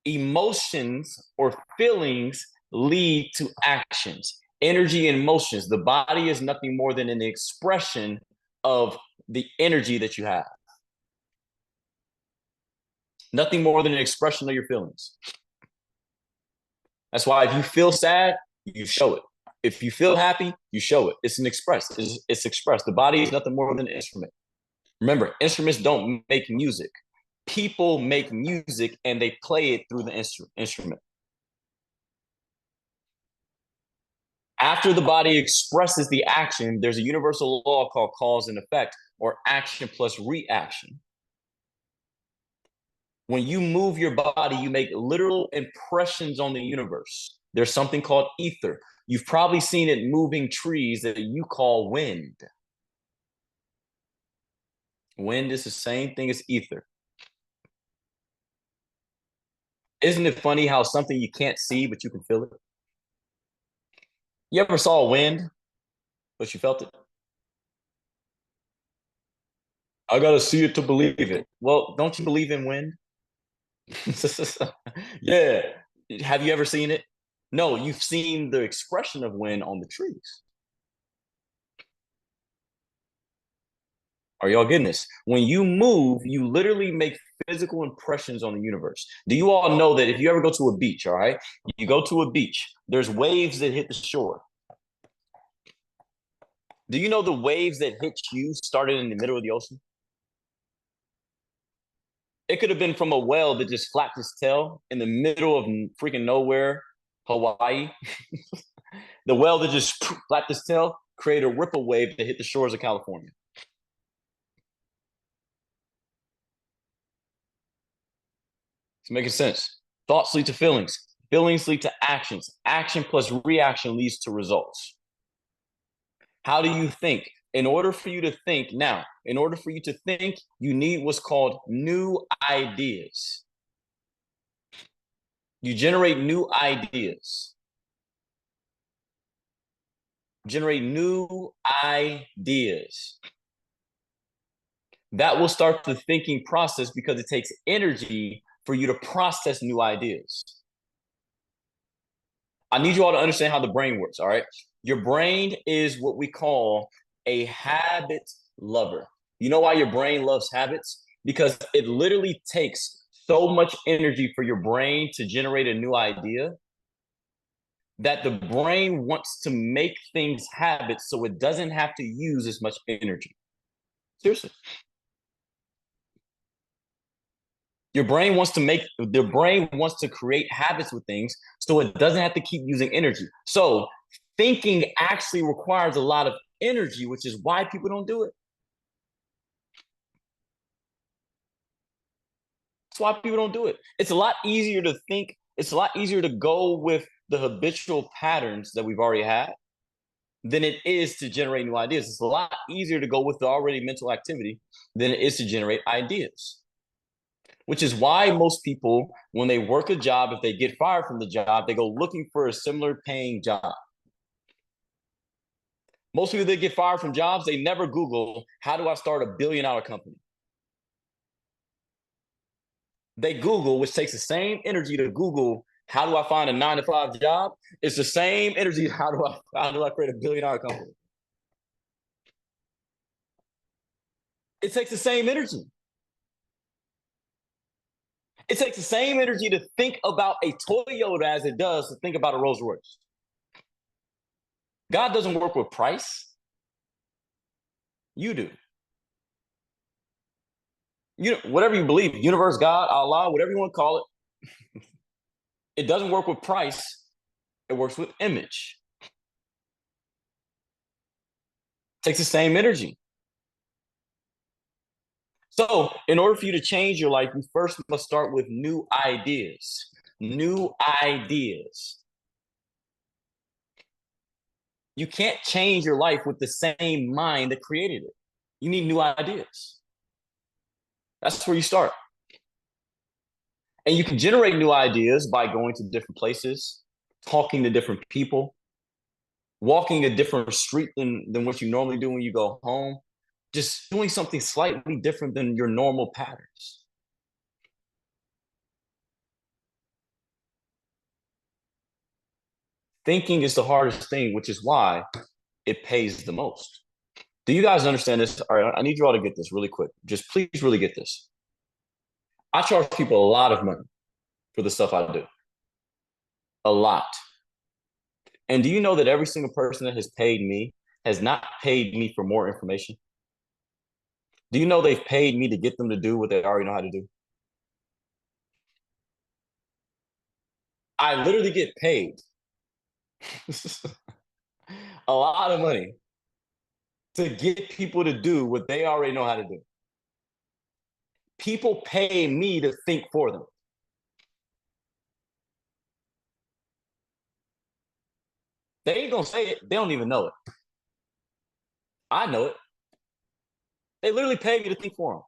S1: Emotions or feelings lead to actions. Energy and emotions. The body is nothing more than an expression of the energy that you have. Nothing more than an expression of your feelings. That's why if you feel sad, you show it. If you feel happy, you show it. It's expressed. It's expressed. The body is nothing more than an instrument. Remember, instruments don't make music. People make music and they play it through the instrument. After the body expresses the action, there's a universal law called cause and effect, or action plus reaction. When you move your body, you make literal impressions on the universe. There's something called ether. You've probably seen it moving trees that you call wind. Wind is the same thing as ether. Isn't it funny how something you can't see, but you can feel it? You ever saw wind, but you felt it? I gotta see it to believe it. Well, don't you believe in wind? Yeah. Have you ever seen it? No, you've seen the expression of wind on the trees. Are y'all getting this? When you move, you literally make physical impressions on the universe. Do you all know that if you ever go to a beach, all right, you go to a beach, there's waves that hit the shore. Do you know the waves that hit you started in the middle of the ocean? It could have been from a whale that just flapped its tail in the middle of freaking nowhere, Hawaii. The whale that just flapped its tail created a ripple wave that hit the shores of California. It's making sense. Thoughts lead to feelings. Feelings lead to actions. Action plus reaction leads to results. How do you think? In order for you to think, you need what's called new ideas. You generate new ideas. Generate new ideas. That will start the thinking process because it takes energy for you to process new ideas. I need you all to understand how the brain works, all right? Your brain is what we call a habit lover. You know why your brain loves habits? Because it literally takes so much energy for your brain to generate a new idea that the brain wants to make things habits so it doesn't have to use as much energy. Seriously. The brain wants to create habits with things so it doesn't have to keep using energy. So thinking actually requires a lot of energy, which is why people don't do it. That's why people don't do it. It's a lot easier to think. It's a lot easier to go with the habitual patterns that we've already had than it is to generate new ideas. It's a lot easier to go with the already mental activity than it is to generate ideas. Which is why most people, when they work a job, if they get fired from the job, they go looking for a similar paying job. Most people that get fired from jobs, they never Google, how do I start $1 billion company? They Google, which takes the same energy to Google, how do I find a 9-to-5 job? It's the same energy, how do I create $1 billion company? It takes the same energy. It takes the same energy to think about a Toyota as it does to think about a Rolls Royce. God doesn't work with price. You do. Whatever you believe, universe, God, Allah, whatever you want to call it, it doesn't work with price. It works with image. It takes the same energy. So in order for you to change your life, you first must start with new ideas. New ideas. You can't change your life with the same mind that created it. You need new ideas. That's where you start. And you can generate new ideas by going to different places, talking to different people, walking a different street than what you normally do when you go home, just doing something slightly different than your normal patterns. Thinking is the hardest thing, which is why it pays the most. Do you guys understand this? All right, I need you all to get this really quick. Just please really get this. I charge people a lot of money for the stuff I do. A lot. And do you know that every single person that has paid me has not paid me for more information? Do you know they've paid me to get them to do what they already know how to do? I literally get paid a lot of money to get people to do what they already know how to do. People pay me to think for them. They ain't gonna say it. They don't even know it. I know it. They literally pay me to think for them.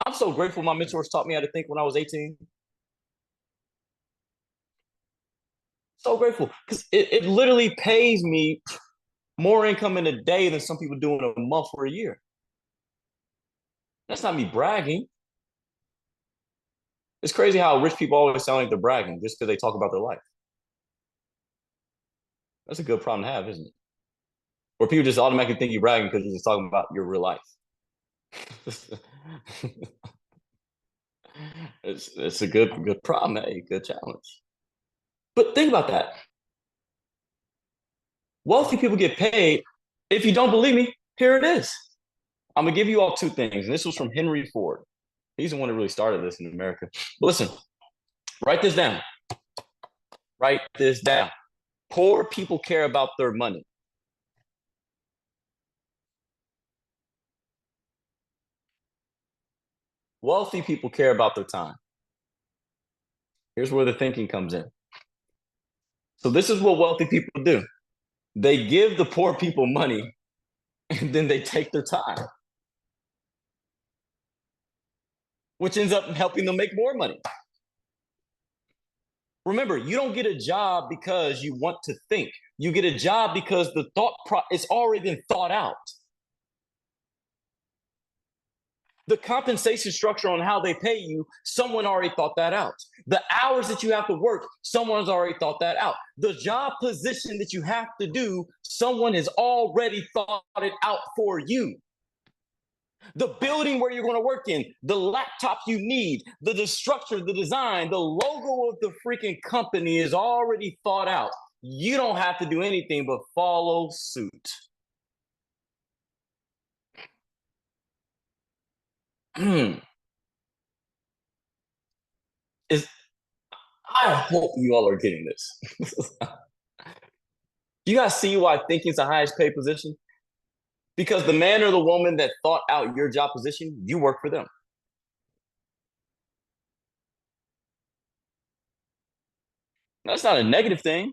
S1: I'm so grateful my mentors taught me how to think when I was 18. So grateful because it literally pays me more income in a day than some people do in a month or a year. That's not me bragging. It's crazy how rich people always sound like they're bragging just because they talk about their life. That's a good problem to have, isn't it? Where people just automatically think you're bragging because you're just talking about your real life. It's a good problem, hey, good challenge. But think about that. Wealthy people get paid. If you don't believe me, here it is. I'm gonna give you all two things, and this was from Henry Ford. He's the one that really started this in America. But listen, write this down. Write this down. Poor people care about their money. Wealthy people care about their time. Here's where the thinking comes in. So this is what wealthy people do. They give the poor people money, and then they take their time, which ends up helping them make more money. Remember, you don't get a job because you want to think. You get a job because the it's already been thought out. The compensation structure on how they pay you, someone already thought that out. The hours that you have to work, someone's already thought that out. The job position that you have to do, someone has already thought it out for you. The building where you're going to work in, the laptop you need, the structure, the design, the logo of the freaking company is already thought out. You don't have to do anything but follow suit. I hope you all are getting this. You guys see why thinking is the highest paid position? Because the man or the woman that thought out your job position, you work for them. That's not a negative thing.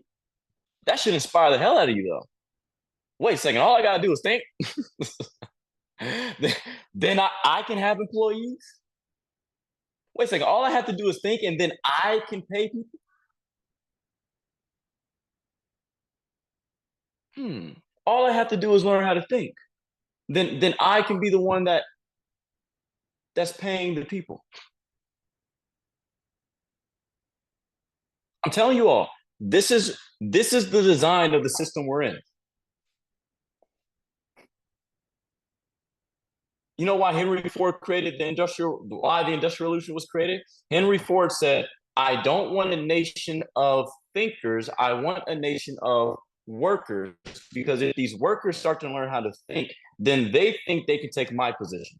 S1: That should inspire the hell out of you, though. Wait a second, all I gotta do is think. Then I can have employees. Wait a second, all I have to do is think, and then I can pay people. All I have to do is learn how to think. Then I can be the one that's paying the people. I'm telling you all, this is the design of the system we're in. You know why Henry Ford created why the Industrial Revolution was created? Henry Ford said, I don't want a nation of thinkers. I want a nation of workers, because if these workers start to learn how to think, then they think they can take my position.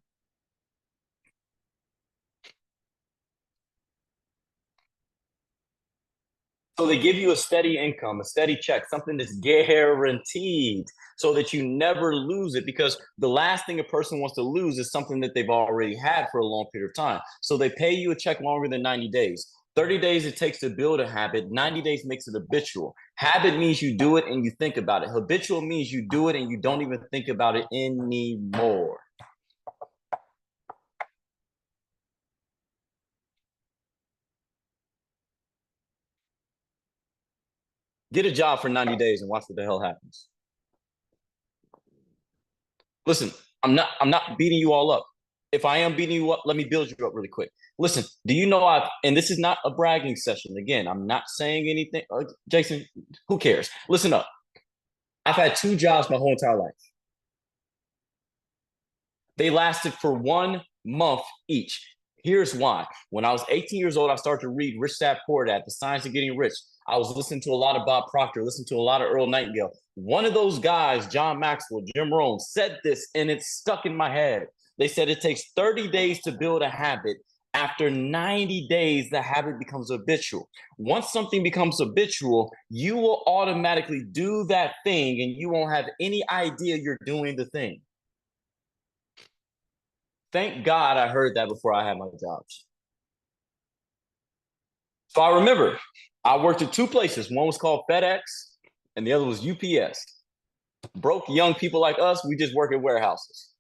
S1: So they give you a steady income, a steady check, something that's guaranteed so that you never lose it, because the last thing a person wants to lose is something that they've already had for a long period of time. So they pay you a check longer than 90 days. 30 days it takes to build a habit. 90 days makes it habitual. Habit means you do it and you think about it. Habitual means you do it and you don't even think about it anymore. Get a job for 90 days and watch what the hell happens. Listen, I'm not beating you all up. If I am beating you up, let me build you up really quick. Listen, do you know and this is not a bragging session. Again, I'm not saying anything. Jason, who cares? Listen up. I've had 2 jobs my whole entire life. They lasted for 1 month each. Here's why. When I was 18 years old, I started to read Rich Dad Poor Dad, The Science of Getting Rich. I was listening to a lot of Bob Proctor, listening to a lot of Earl Nightingale. One of those guys, John Maxwell, Jim Rohn, said this, and it stuck in my head. They said it takes 30 days to build a habit. After 90 days, the habit becomes habitual. Once something becomes habitual, you will automatically do that thing, and you won't have any idea you're doing the thing. Thank God I heard that before I had my jobs. So I remember I worked at 2 places. One was called FedEx and the other was UPS. Broke young people like us, we just work at warehouses.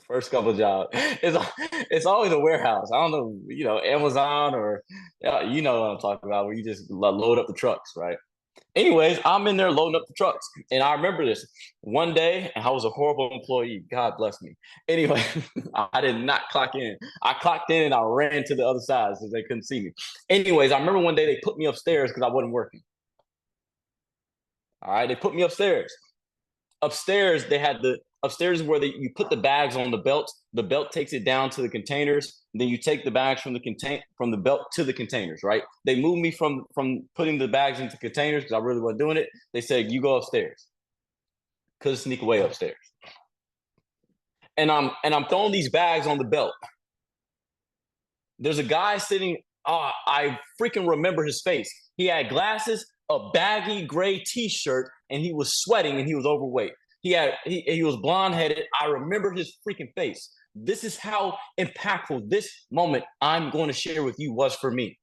S1: First couple of jobs. It's always a warehouse. I don't know, Amazon or, you know what I'm talking about, where you just load up the trucks, right? Anyways, I'm in there loading up the trucks. And I remember this one day, and I was a horrible employee. God bless me. Anyway, I did not clock in. I clocked in and I ran to the other side so they couldn't see me. Anyways, I remember one day they put me upstairs because I wasn't working. All right, they put me upstairs. Upstairs, they had upstairs where you put the bags on the belt. The belt takes it down to the containers. Then you take the bags from the belt to the containers, right? They moved me from putting the bags into containers because I really wasn't doing it. They said, you go upstairs. Couldn't sneak away upstairs. And I'm throwing these bags on the belt. There's a guy sitting, I freaking remember his face. He had glasses, a baggy gray t-shirt, and he was sweating and he was overweight. He was blonde-headed. I remember his freaking face. This is how impactful this moment I'm going to share with you was for me.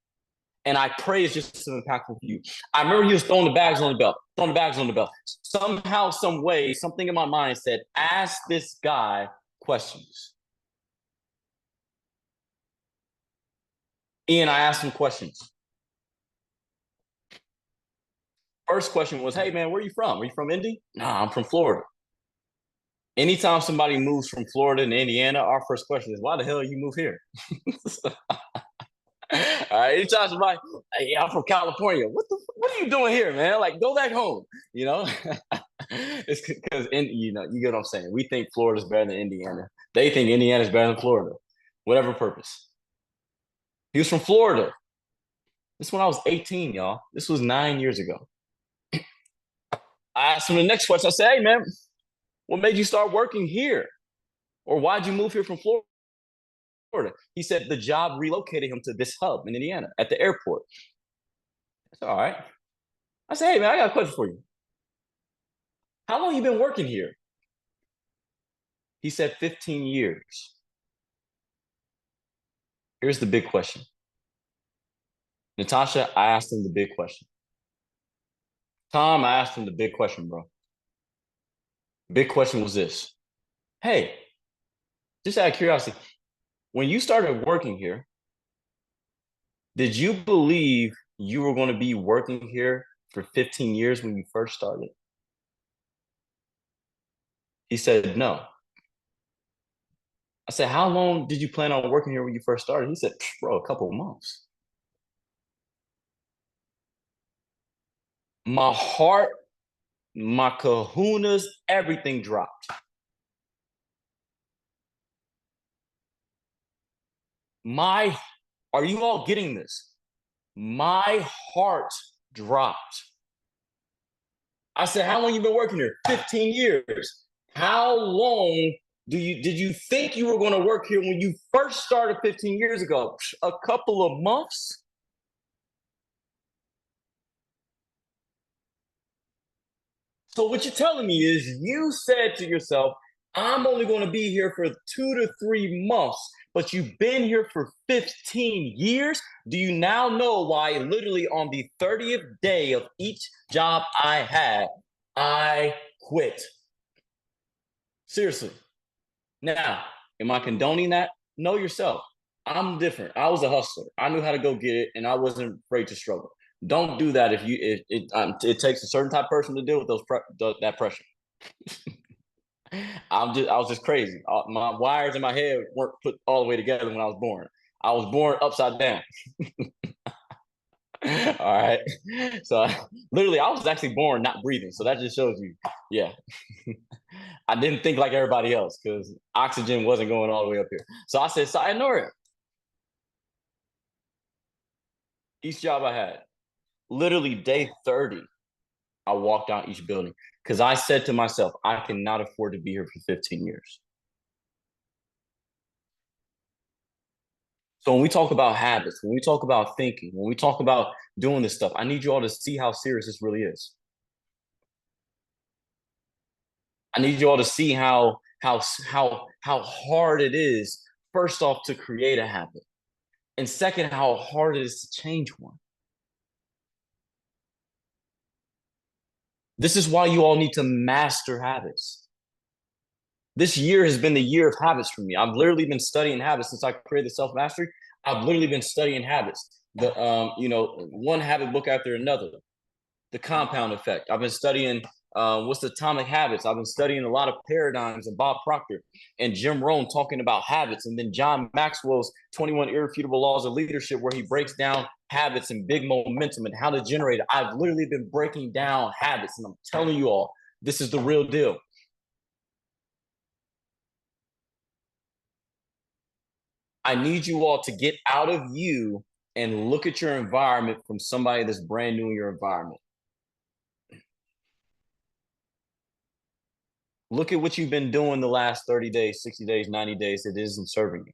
S1: And I pray it's just as impactful for you. I remember he was throwing the bags on the belt. Somehow, some way, something in my mind said, ask this guy questions. Ian, I asked him questions. First question was, hey man, where are you from? Are you from Indy? Nah, I'm from Florida. Anytime somebody moves from Florida to Indiana, our first question is, why the hell you move here? All right, anytime somebody, hey, I'm from California. What are you doing here, man? Like, go back home, you know? It's because, you get what I'm saying. We think Florida's better than Indiana. They think Indiana's better than Florida. Whatever purpose. He was from Florida. This is when I was 18, y'all. This was 9 years ago. I asked him the next question. I said, hey, man, what made you start working here? Or why'd you move here from Florida? He said the job relocated him to this hub in Indiana at the airport. I said, all right. I said, hey, man, I got a question for you. How long you been working here? He said 15 years. Here's the big question. Natasha, I asked him the big question. Tom, I asked him the big question, bro. Big question was this. Hey, just out of curiosity, when you started working here, did you believe you were going to be working here for 15 years when you first started? He said, no. I said, how long did you plan on working here when you first started? He said, bro, a couple of months. My heart, my kahunas, everything dropped. Are you all getting this? My heart dropped. I said, how long you been working here? 15 years. How long did you think you were going to work here when you first started 15 years ago? A couple of months? So what you're telling me is you said to yourself, I'm only going to be here for 2 to 3 months, but you've been here for 15 years. Do you now know why literally on the 30th day of each job I had, I quit? Seriously. Now, am I condoning that? Know yourself. I'm different. I was a hustler. I knew how to go get it, and I wasn't afraid to struggle. Don't do that if it takes a certain type of person to deal with that pressure. I was just crazy. My wires in my head weren't put all the way together when I was born. I was born upside down. All right. So literally, I was actually born not breathing. So that just shows you, yeah. I didn't think like everybody else because oxygen wasn't going all the way up here. So I said, sayonara. Each job I had, literally day 30, I walked out each building because I said to myself, I cannot afford to be here for 15 years. So when we talk about habits, when we talk about thinking, when we talk about doing this stuff, I need you all to see how serious this really is. I need you all to see how hard it is, first off, to create a habit. And second, how hard it is to change one. This is why you all need to master habits. This year has been the year of habits for me. I've literally been studying habits since I created self-mastery. I've literally been studying habits. The one habit book after another. The compound effect. I've been studying what's the atomic habits. I've been studying a lot of paradigms and Bob Proctor and Jim Rohn talking about habits, and then John Maxwell's 21 Irrefutable Laws of Leadership, where he breaks down habits and big momentum and how to generate it. I've literally been breaking down habits, and I'm telling you all, this is the real deal. I need you all to get out of you and look at your environment from somebody that's brand new in your environment. Look at what you've been doing the last 30 days, 60 days, 90 days that isn't serving you.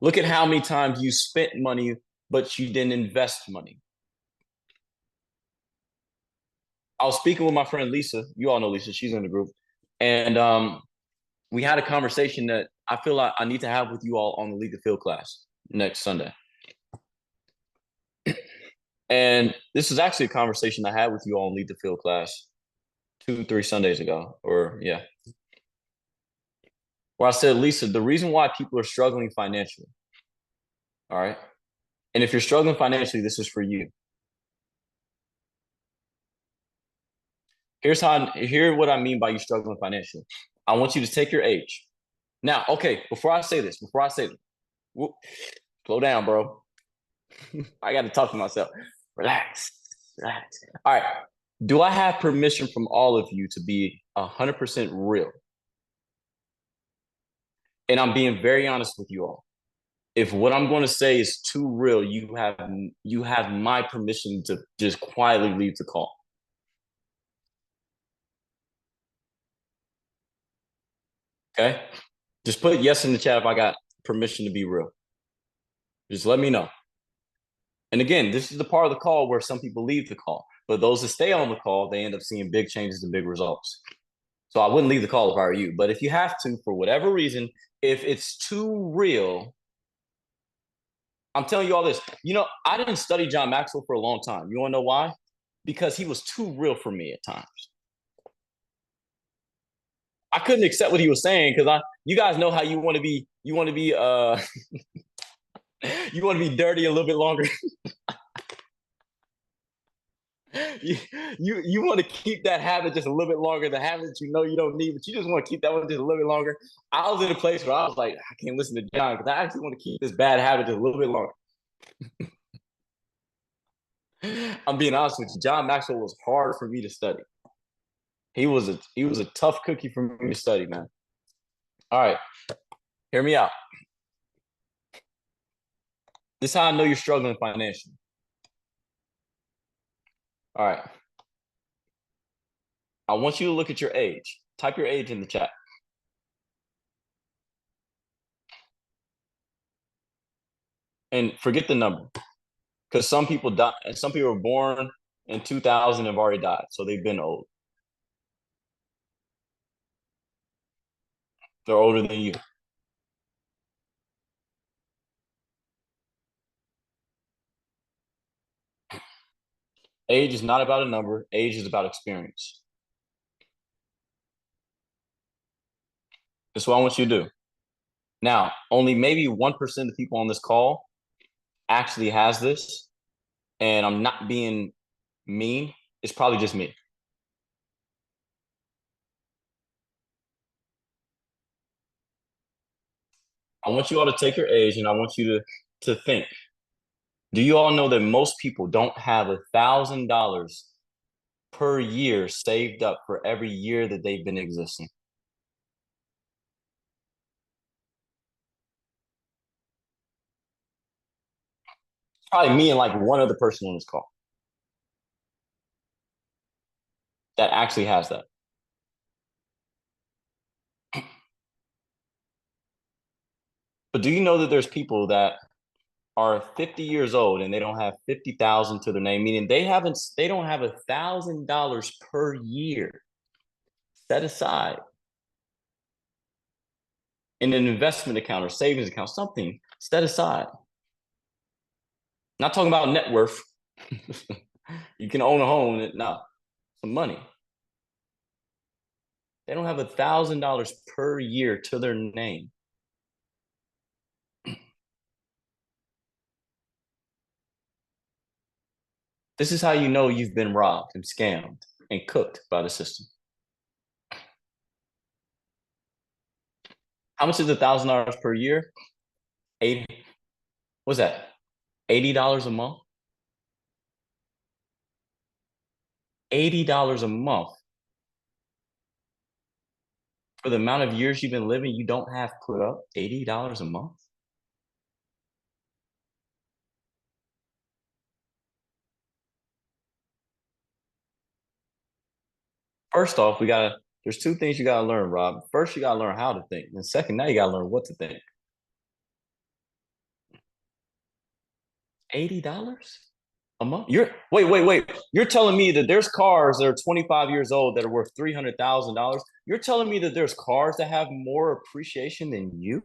S1: Look at how many times you spent money, but you didn't invest money. I was speaking with my friend Lisa. You all know Lisa. She's in the group. And we had a conversation that I feel like I need to have with you all on the Lead the Field class next Sunday. And this is actually a conversation I had with you all in Lead the Field class 2-3 Sundays ago, or yeah. Where I said, Lisa, the reason why people are struggling financially, all right? And if you're struggling financially, this is for you. Here's what I mean by you struggling financially. I want you to take your age. Now, okay, before I say this, whoop, slow down, bro. I got to talk to myself. Relax. All right. Do I have permission from all of you to be 100% real? And I'm being very honest with you all. If what I'm going to say is too real, you have my permission to just quietly leave the call. Okay? Just put yes in the chat if I got permission to be real. Just let me know. And again, this is the part of the call where some people leave the call, but those that stay on the call, they end up seeing big changes and big results. So I wouldn't leave the call if I were you, but if you have to, for whatever reason, if it's too real, I'm telling you all this. I didn't study John Maxwell for a long time. You want to know why? Because he was too real for me at times. I couldn't accept what he was saying because you guys know how you want to be you want to be dirty a little bit longer. you want to keep that habit just a little bit longer, the habit that you know you don't need, but you just want to keep that one just a little bit longer. I was in a place where I was like, I can't listen to John because I actually want to keep this bad habit just a little bit longer. I'm being honest with you. John Maxwell was hard for me to study. He was a tough cookie for me to study, man. All right. Hear me out. This is how I know you're struggling financially. All right. I want you to look at your age. Type your age in the chat. And forget the number. Because some people die, some people were born in 2000 have already died. So they've been old. They're older than you. Age is not about a number. Age is about experience. That's what I want you to do. Now, only maybe 1% of the people on this call actually has this. And I'm not being mean. It's probably just me. I want you all to take your age and I want you to think. Do you all know that most people don't have $1,000 per year saved up for every year that they've been existing? Probably me and like one other person on this call that actually has that. But do you know that there's people that are 50 years old and they don't have 50,000 to their name, meaning they don't have $1,000 per year set aside in an investment account or savings account, something set aside. Not talking about net worth. You can own a home. No, some money. They don't have $1,000 per year to their name. This is how you know you've been robbed and scammed and cooked by the system. How much is $1,000 per year? 80. What's that? $80 a month? $80 a month. For the amount of years you've been living, you don't have put up $80 a month? First off, there's two things you gotta learn, Rob. First, you gotta learn how to think. And second, now you gotta learn what to think. $80 a month? Wait. You're telling me that there's cars that are 25 years old that are worth $300,000? You're telling me that there's cars that have more appreciation than you?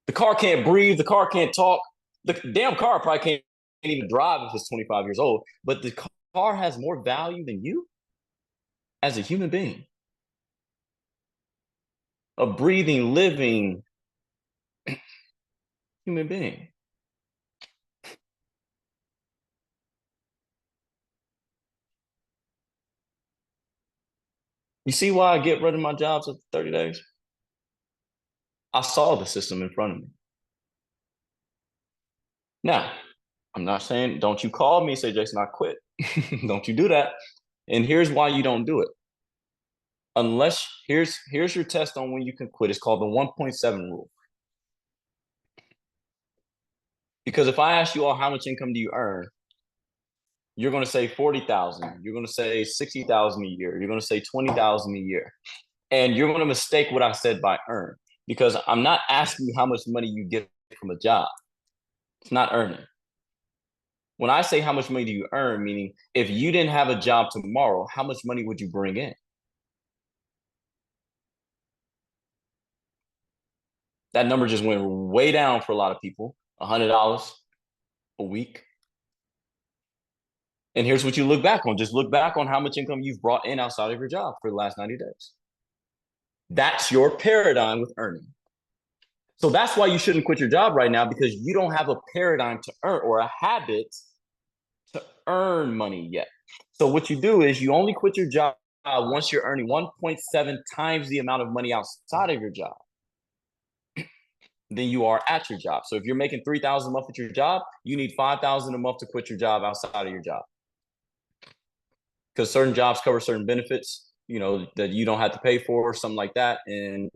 S1: The car can't breathe, the car can't talk. The damn car probably can't even drive if it's 25 years old, but the car has more value than you as a human being. A breathing, living human being. You see why I get rid of my jobs after 30 days? I saw the system in front of me. Now, I'm not saying, don't you call me and say, Jason, I quit. Don't you do that. And here's why you don't do it. Unless, here's your test on when you can quit. It's called the 1.7 rule. Because if I ask you all how much income do you earn, you're going to say 40,000. You're going to say 60,000 a year. You're going to say 20,000 a year. And you're going to mistake what I said by earn. Because I'm not asking you how much money you get from a job. It's not earning. When I say how much money do you earn, meaning if you didn't have a job tomorrow, how much money would you bring in? That number just went way down for a lot of people, $100 a week. And here's what you look back on. Just look back on how much income you've brought in outside of your job for the last 90 days. That's your paradigm with earning. So that's why you shouldn't quit your job right now, because you don't have a paradigm to earn or a habit to earn money yet. So what you do is you only quit your job once you're earning 1.7 times the amount of money outside of your job than you are at your job. So if you're making $3,000 a month at your job, you need $5,000 a month to quit your job outside of your job. Because certain jobs cover certain benefits. that you don't have to pay for, or something like that. And,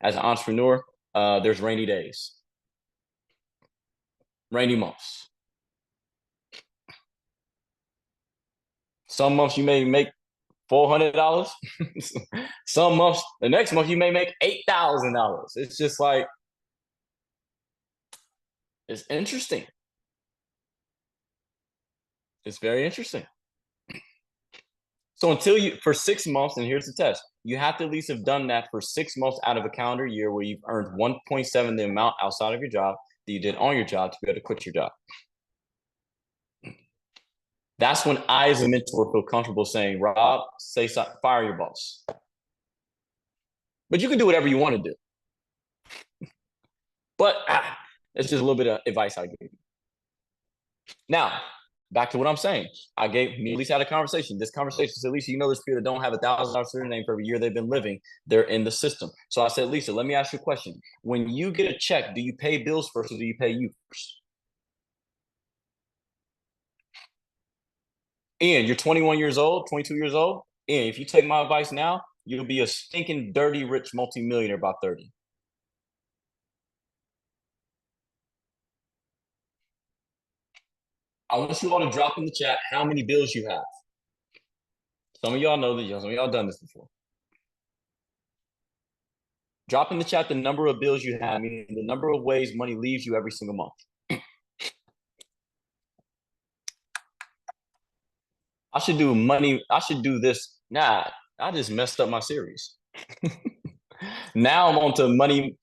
S1: as an entrepreneur, there's rainy days, rainy months. Some months you may make $400. Some months, the next month you may make $8,000. It's just like, it's interesting. It's very interesting. So for 6 months, and here's the test, you have to at least have done that for 6 months out of a calendar year where you've earned 1.7 the amount outside of your job that you did on your job to be able to quit your job. That's when I, as a mentor, feel comfortable saying, Rob, fire your boss. But you can do whatever you want to do. But it's just a little bit of advice I give you. Now, back to what I'm saying. Me at least had a conversation. This conversation is, at least there's people that don't have $1,000 to their name for every year they've been living. They're in the system. So I said, Lisa, let me ask you a question. When you get a check, do you pay bills first or do you pay you first? Ian, you're 21 years old, 22 years old. Ian, if you take my advice now, you'll be a stinking, dirty, rich multimillionaire about 30. I want you all to drop in the chat how many bills you have. Some of y'all know that, some of y'all done this before. Drop in the chat the number of bills you have, meaning the number of ways money leaves you every single month. I should do this. Nah, I just messed up my series. Now I'm on to money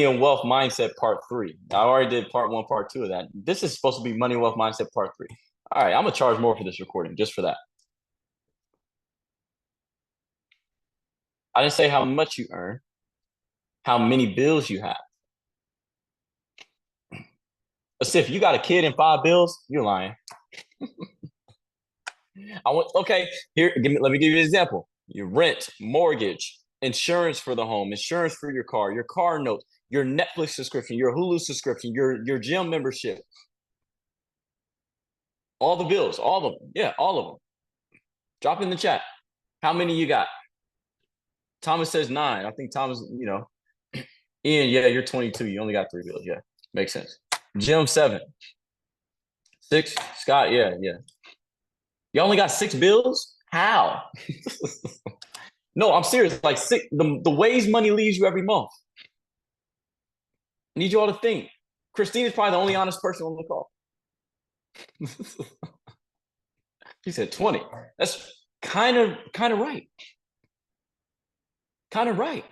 S1: and wealth mindset part 3. I already did part 1, part 2 of that. This is supposed to be money and wealth mindset part 3. All right, I'm gonna charge more for this recording just for that. I didn't say how much you earn, how many bills you have. But if you got a kid and 5 bills, you're lying. Okay, let me give you an example. Your rent, mortgage, insurance for the home, insurance for your car note, your Netflix subscription, your Hulu subscription, your gym membership. All the bills, all of them. Yeah, all of them. Drop in the chat. How many you got? Thomas says 9. I think Thomas, Ian, yeah, you're 22. You only got 3 bills. Yeah, makes sense. Jim, 7. 6. Scott, yeah. You only got 6 bills? How? No, I'm serious. Like 6, the ways money leaves you every month. I need you all to think. Christine is probably the only honest person on the call. She said 20. That's kind of right. Kind of right.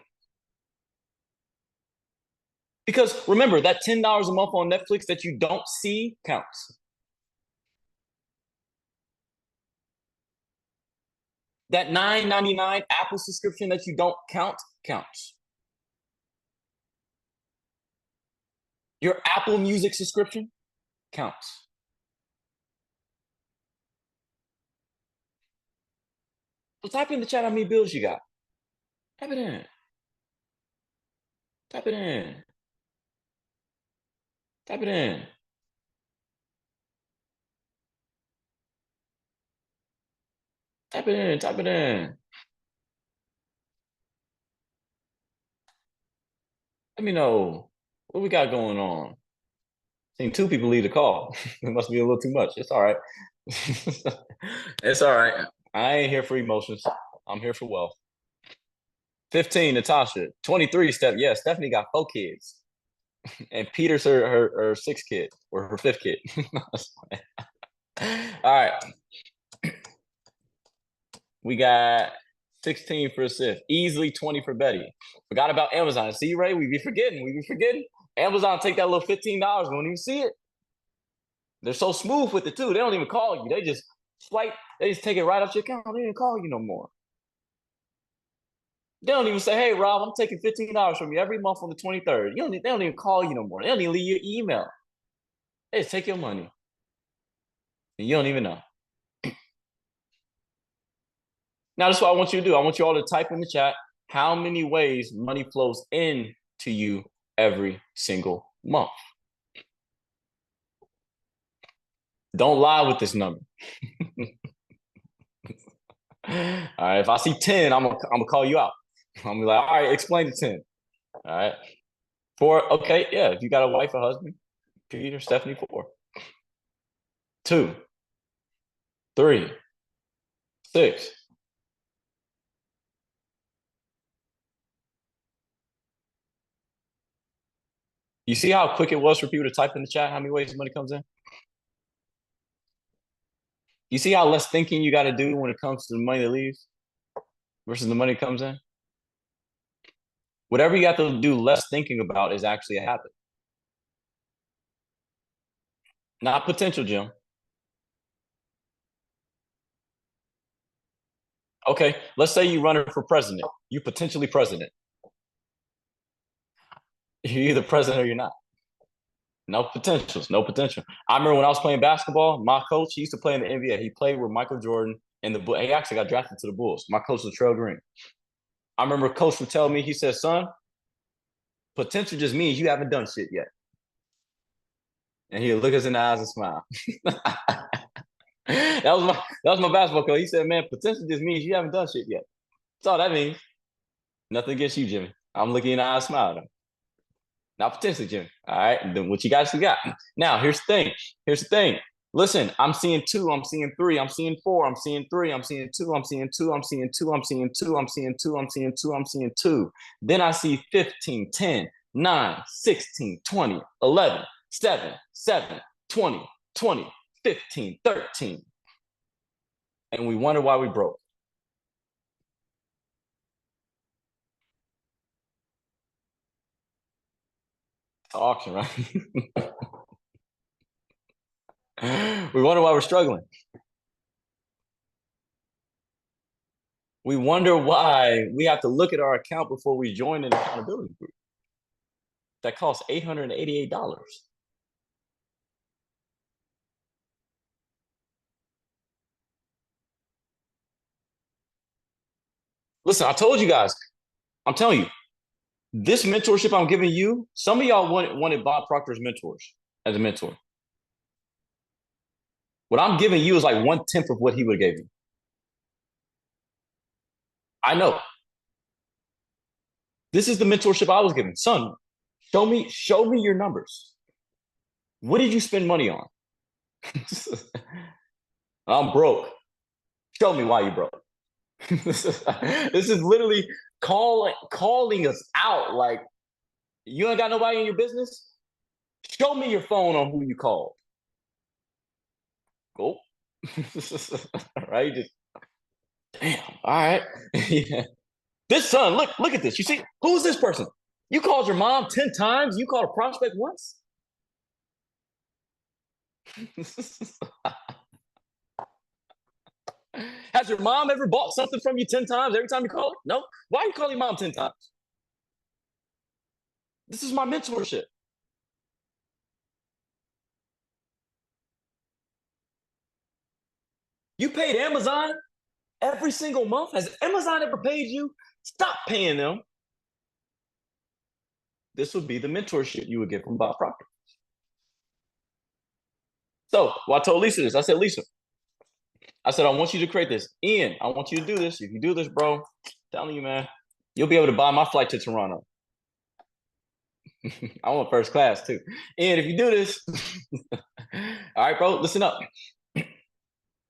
S1: Because remember, that $10 a month on Netflix that you don't see counts. That $9.99 Apple subscription that you don't count counts. Your Apple Music subscription counts. So type in the chat how many bills you got. Type it in. Type it in. Type it in. Type it in. Type it in. Let me know what we got going on. Seen 2 people leave the call. It must be a little too much. It's all right. It's all right. I ain't here for emotions. I'm here for wealth. 15, Natasha. 23, Steph. Yeah, Stephanie got 4 kids. And Peter's her 6th kid, or her 5th kid. All right. We got 16 for Sif. Easily 20 for Betty. Forgot about Amazon. See, Ray? We be forgetting. Amazon take that little $15. We don't even see it. They're so smooth with it, too. They don't even call you. They just take it right off your account. They don't even call you no more. They don't even say, hey, Rob, I'm taking $15 from you every month on the 23rd. They don't even call you no more. They don't even leave you an email. They just take your money. And you don't even know. Now, that's what I want you to do. I want you all to type in the chat how many ways money flows in to you every single month. Don't lie with this number. All right, if I see 10, I'm gonna call you out. I'm gonna be like, all right, explain the 10. All right. 4, okay, yeah. If you got a wife or husband, Peter, Stephanie, 4. 2, 3, 6. You see how quick it was for people to type in the chat how many ways money comes in? You see how less thinking you got to do when it comes to the money that leaves versus the money that comes in? Whatever you have to do less thinking about is actually a habit. Not potential, Jim. Okay, let's say you running for president. You potentially president. You're either president or you're not. No potentials, no potential. I remember when I was playing basketball, my coach, he used to play in the NBA. He played with Michael Jordan and he actually got drafted to the Bulls. My coach was Trell Green. I remember coach would tell me, he said, son, potential just means you haven't done shit yet. And he'd look us in the eyes and smile. that was my basketball coach. He said, man, potential just means you haven't done shit yet. That's all that means. Nothing against you, Jimmy. I'm looking in the eyes, smiling. Not potentially, Jimmy. All right. And then what you guys got. Now, here's the thing. Listen, I'm seeing 2, I'm seeing 3, I'm seeing 4, I'm seeing 3, I'm seeing 2, I'm seeing 2, I'm seeing 2, I'm seeing 2, I'm seeing 2, I'm seeing 2, I'm seeing 2. Then I see 15, 10, 9, 16, 20, 11, 7, 20, 20, 15, 13. And we wonder why we broke. It's auction, right? We wonder why we're struggling. We wonder why we have to look at our account before we join an accountability group. That costs $888. Listen, I told you guys, I'm telling you, this mentorship I'm giving you, some of y'all wanted Bob Proctor's mentors as a mentor. What I'm giving you is like 1/10 of what he would have gave you. I know. This is the mentorship I was given. Son, show me your numbers. What did you spend money on? I'm broke. Show me why you broke. This is literally calling us out. Like, you ain't got nobody in your business? Show me your phone on who you called. Go. Right? Just, damn. All right. Yeah. This son, look at this. You see, who's this person? You called your mom 10 times. You called a prospect once. Has your mom ever bought something from you 10 times every time you call her? No. Why are you calling mom 10 times? This is my mentorship. You paid Amazon every single month. Has Amazon ever paid you? Stop paying them. This would be the mentorship you would get from Bob Proctor. So, I told Lisa this. I said, Lisa, I want you to create this. Ian, I want you to do this. If you do this, bro, I'm telling you, man, you'll be able to buy my flight to Toronto. I want first class too. And if you do this, all right, bro, listen up.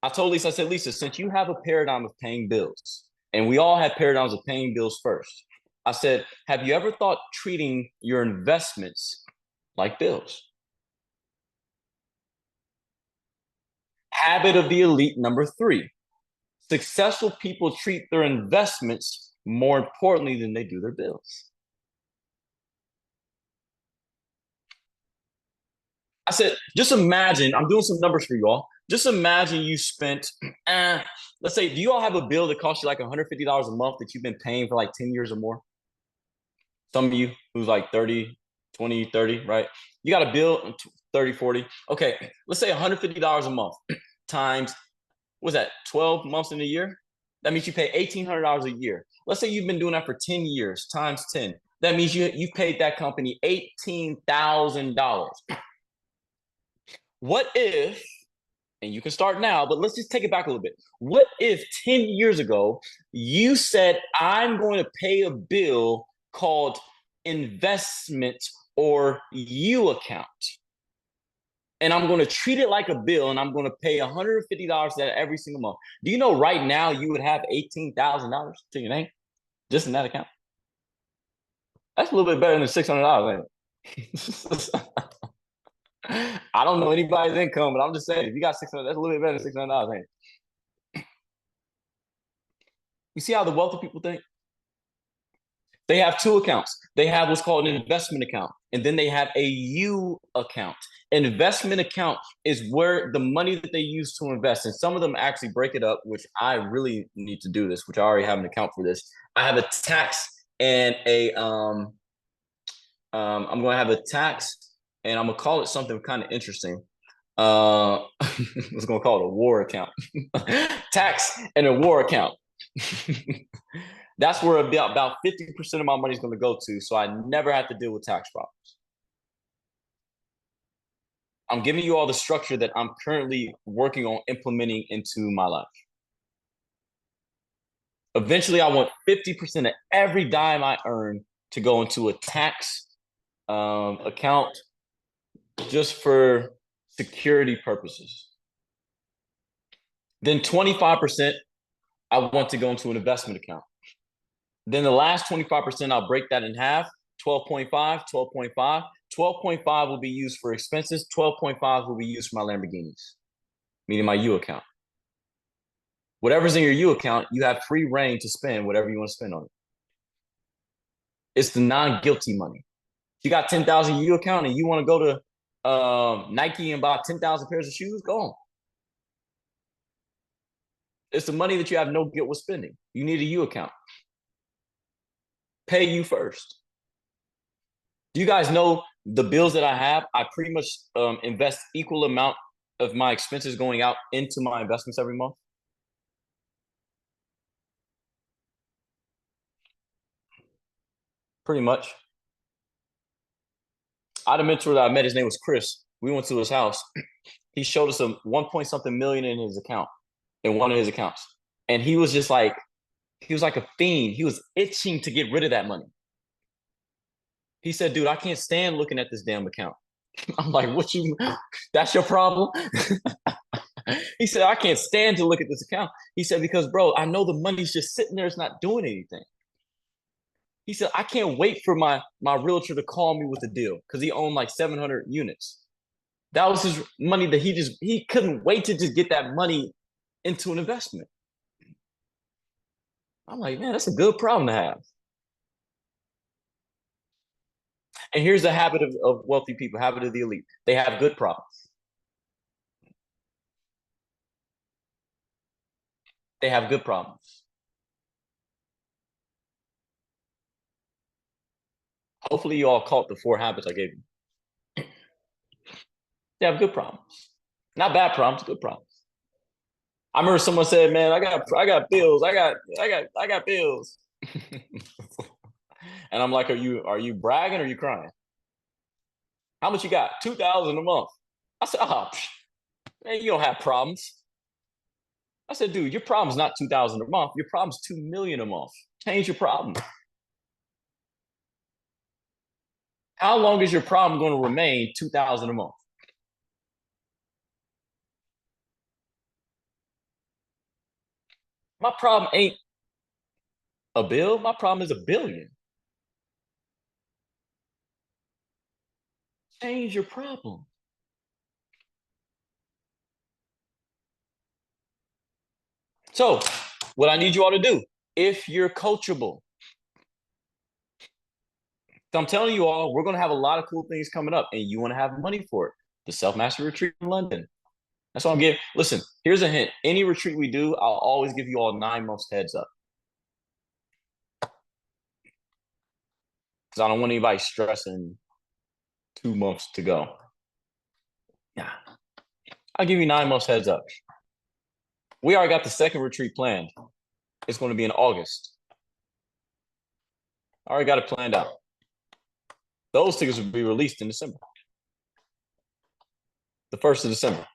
S1: I told Lisa, I said, Lisa, since you have a paradigm of paying bills, and we all have paradigms of paying bills first, I said, have you ever thought treating your investments like bills? Habit of the elite number 3. Successful people treat their investments more importantly than they do their bills. I said, just imagine, I'm doing some numbers for you all. Just imagine you spent, let's say, do you all have a bill that costs you like $150 a month that you've been paying for like 10 years or more? Some of you who's like 30, 20, 30, right? You got a bill, 30, 40. Okay, let's say $150 a month times, what's that, 12 months in a year? That means you pay $1,800 a year. Let's say you've been doing that for 10 years, times 10. That means you've paid that company $18,000. What if and you can start now, but let's just take it back a little bit. What if 10 years ago you said, I'm going to pay a bill called investment or U account, and I'm going to treat it like a bill, and I'm going to pay $150 that every single month? Do you know right now you would have $18,000 to your name just in that account? That's a little bit better than $600, ain't it? I don't know anybody's income, but I'm just saying, if you got 600, that's a little bit better than $600, ain't it? You see how the wealthy people think? They have two accounts. They have what's called an investment account, and then they have a U account. An investment account is where the money that they use to invest, and some of them actually break it up, which I really need to do this, which I already have an account for this. I have a tax and a I'm going to have a tax, and I'm going to call it something kind of interesting. I was going to call it a war account. Tax and a war account. That's where about 50% of my money is going to go to, so I never have to deal with tax problems. I'm giving you all the structure that I'm currently working on implementing into my life. Eventually, I want 50% of every dime I earn to go into a tax account just for security purposes. Then 25%, I want to go into an investment account. Then the last 25%, I'll break that in half, 12.5, 12.5. 12.5 will be used for expenses. 12.5 will be used for my Lamborghinis, meaning my U account. Whatever's in your U account, you have free reign to spend whatever you want to spend on it. It's the non-guilty money. If you got 10,000 U account and you want to go to Nike and buy 10,000 pairs of shoes, go on. It's the money that you have no guilt with spending. You need a U account. Pay you first. Do you guys know the bills that I have? I pretty much invest equal amount of my expenses going out into my investments every month. Pretty much. I had a mentor that I met. His name was Chris. We went to his house. He showed us a 1 point something million in his account, in one of his accounts. And he was just like, he was like a fiend. He was itching to get rid of that money. He said, dude, I can't stand looking at this damn account. I'm like, that's your problem? He said, I can't stand to look at this account. He said, because bro, I know the money's just sitting there. It's not doing anything. He said, I can't wait for my realtor to call me with a deal, because he owned like 700 units. That was his money that he couldn't wait to just get that money into an investment. I'm like, man, that's a good problem to have. And here's the habit of wealthy people, habit of the elite. They have good problems. They have good problems. Hopefully you all caught the 4 habits I gave you. They have good problems. Not bad problems, good problems. I remember someone said, man, I got bills. I got bills. And I'm like, are you bragging or are you crying? How much you got? $2,000 a month. I said, oh, man, you don't have problems. I said, dude, your problem's not $2,000 a month. Your problem's $2 million a month. Change your problem. How long is your problem going to remain $2,000 a month? My problem ain't a bill. My problem is $1 billion. Change your problem. So, what I need you all to do, if you're coachable, so I'm telling you all, we're going to have a lot of cool things coming up, and you want to have money for it. The Self-Mastery Retreat in London. That's what I'm giving. Listen, here's a hint. Any retreat we do, I'll always give you all 9 months heads up. Because I don't want anybody stressing 2 months to go. Yeah. I'll give you 9 months heads up. We already got the second retreat planned. It's going to be in August. I already got it planned out. Those tickets will be released in December. The 1st of December.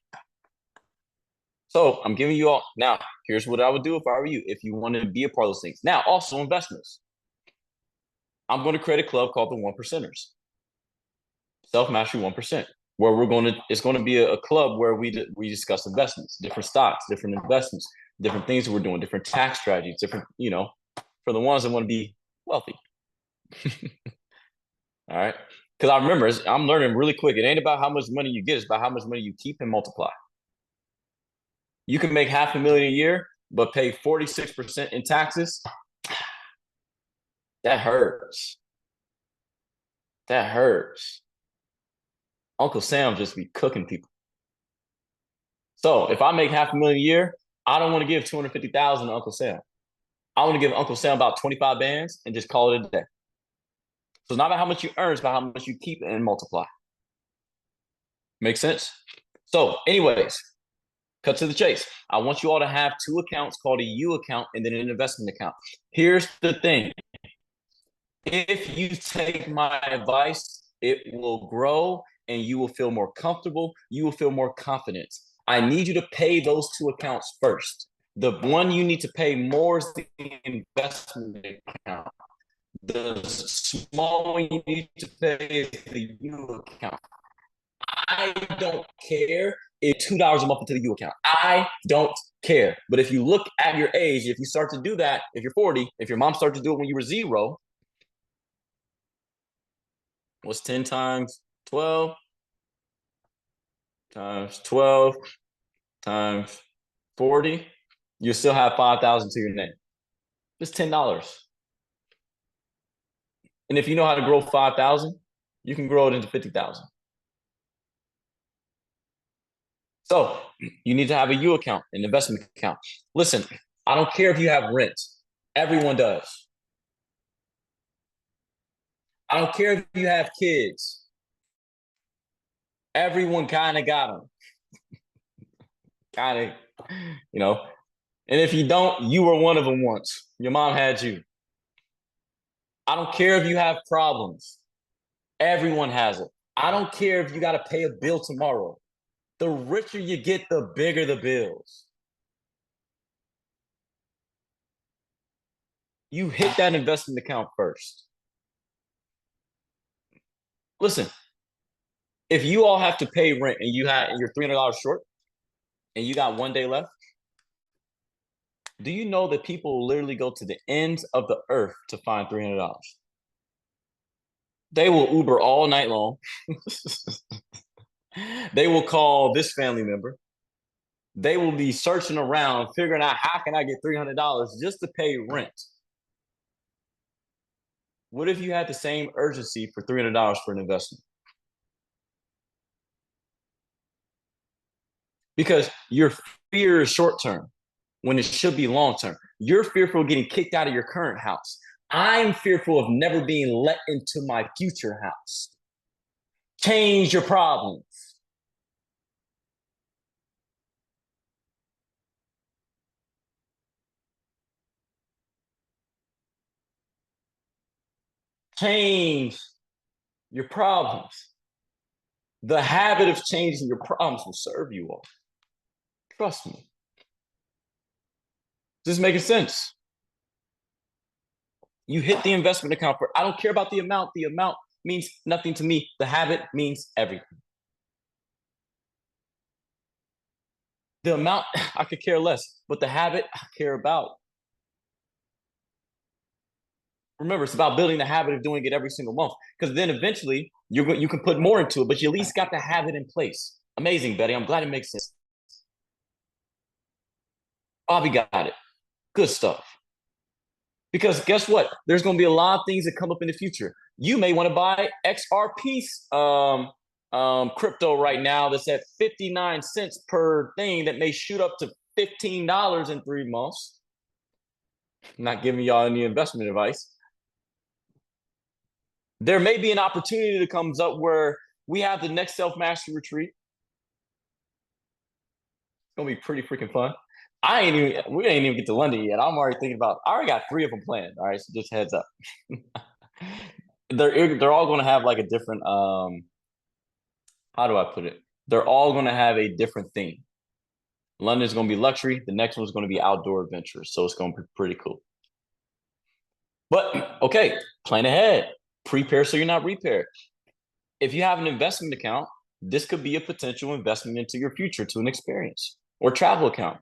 S1: So I'm giving you all, now, here's what I would do if I were you, if you want to be a part of those things. Now, also investments. I'm going to create a club called the 1%ers. Self-mastery 1%, where it's going to be a club where we discuss investments, different stocks, different investments, different things that we're doing, different tax strategies, different, for the ones that want to be wealthy. All right. Because I remember, I'm learning really quick. It ain't about how much money you get. It's about how much money you keep and multiply. You can make $500,000 a year, but pay 46% in taxes. That hurts. That hurts. Uncle Sam just be cooking people. So if I make $500,000 a year, I don't want to give $250,000 to Uncle Sam. I want to give Uncle Sam about 25 bands and just call it a day. So it's not about how much you earn, it's about how much you keep and multiply. Make sense? So anyways, cut to the chase. I want you all to have 2 accounts called a U account and then an investment account. Here's the thing. If you take my advice, it will grow and you will feel more comfortable. You will feel more confident. I need you to pay those 2 accounts first. The one you need to pay more is the investment account. The small one you need to pay is the U account. I don't care if $2 a month into the U account. I don't care. But if you look at your age, if you start to do that, if you're 40, if your mom started to do it when you were 0, what's 10 times 12? Times 12 times 40, you still have 5,000 to your name. Just $10. And if you know how to grow 5,000, you can grow it into 50,000. So you need to have a U account, an investment account. Listen, I don't care if you have rent. Everyone does. I don't care if you have kids. Everyone kind of got them. Kind of, And if you don't, you were one of them once. Your mom had you. I don't care if you have problems. Everyone has it. I don't care if you got to pay a bill tomorrow. The richer you get, the bigger the bills. You hit that investment account first. Listen, if you all have to pay rent and you're $300 short and you got 1 day left, do you know that people literally go to the ends of the earth to find $300? They will Uber all night long. They will call this family member. They will be searching around, figuring out how can I get $300 just to pay rent. What if you had the same urgency for $300 for an investment? Because your fear is short term when it should be long term. You're fearful of getting kicked out of your current house. I'm fearful of never being let into my future house. Change your problems. Change your problems. The habit of changing your problems will serve you all. Trust me. This is making sense. You hit the investment account for, I don't care about the amount. The amount means nothing to me. The habit means everything. The amount, I could care less, but the habit, I care about. Remember, it's about building the habit of doing it every single month, because then eventually you can put more into it, but you at least got the habit in place. Amazing, Betty. I'm glad it makes sense. Bobby got it. Good stuff. Because guess what? There's going to be a lot of things that come up in the future. You may want to buy XRP crypto right now that's at 59 cents per thing that may shoot up to $15 in 3 months. I'm not giving y'all any investment advice. There may be an opportunity that comes up where we have the next self-mastery retreat. It's going to be pretty freaking fun. We ain't even get to London yet. I'm already thinking about, I already got 3 of them planned. All right, so just heads up. They're all going to have like a different, how do I put it? They're all going to have a different theme. London is going to be luxury. The next one's going to be outdoor adventures. So it's going to be pretty cool. But okay, plan ahead. Prepare so you're not repaired. If you have an investment account, this could be a potential investment into your future to an experience or travel account.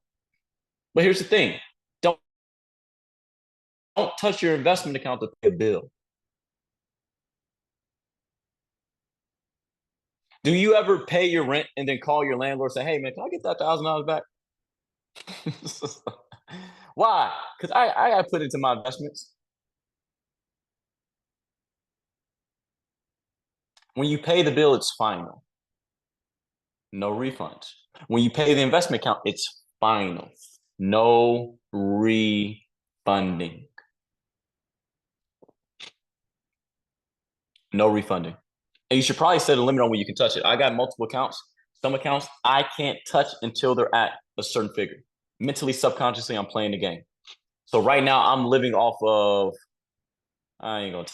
S1: But here's the thing. Don't touch your investment account to pay a bill. Do you ever pay your rent and then call your landlord and say, hey, man, can I get that $1,000 back? Why? Because I got to put into my investments. When you pay the bill, it's final. No refunds. When you pay the investment account, it's final. No refunding. No refunding. And you should probably set a limit on when you can touch it. I got multiple accounts. Some accounts I can't touch until they're at a certain figure. Mentally, subconsciously, I'm playing the game. So right now, I'm living off of, I ain't going to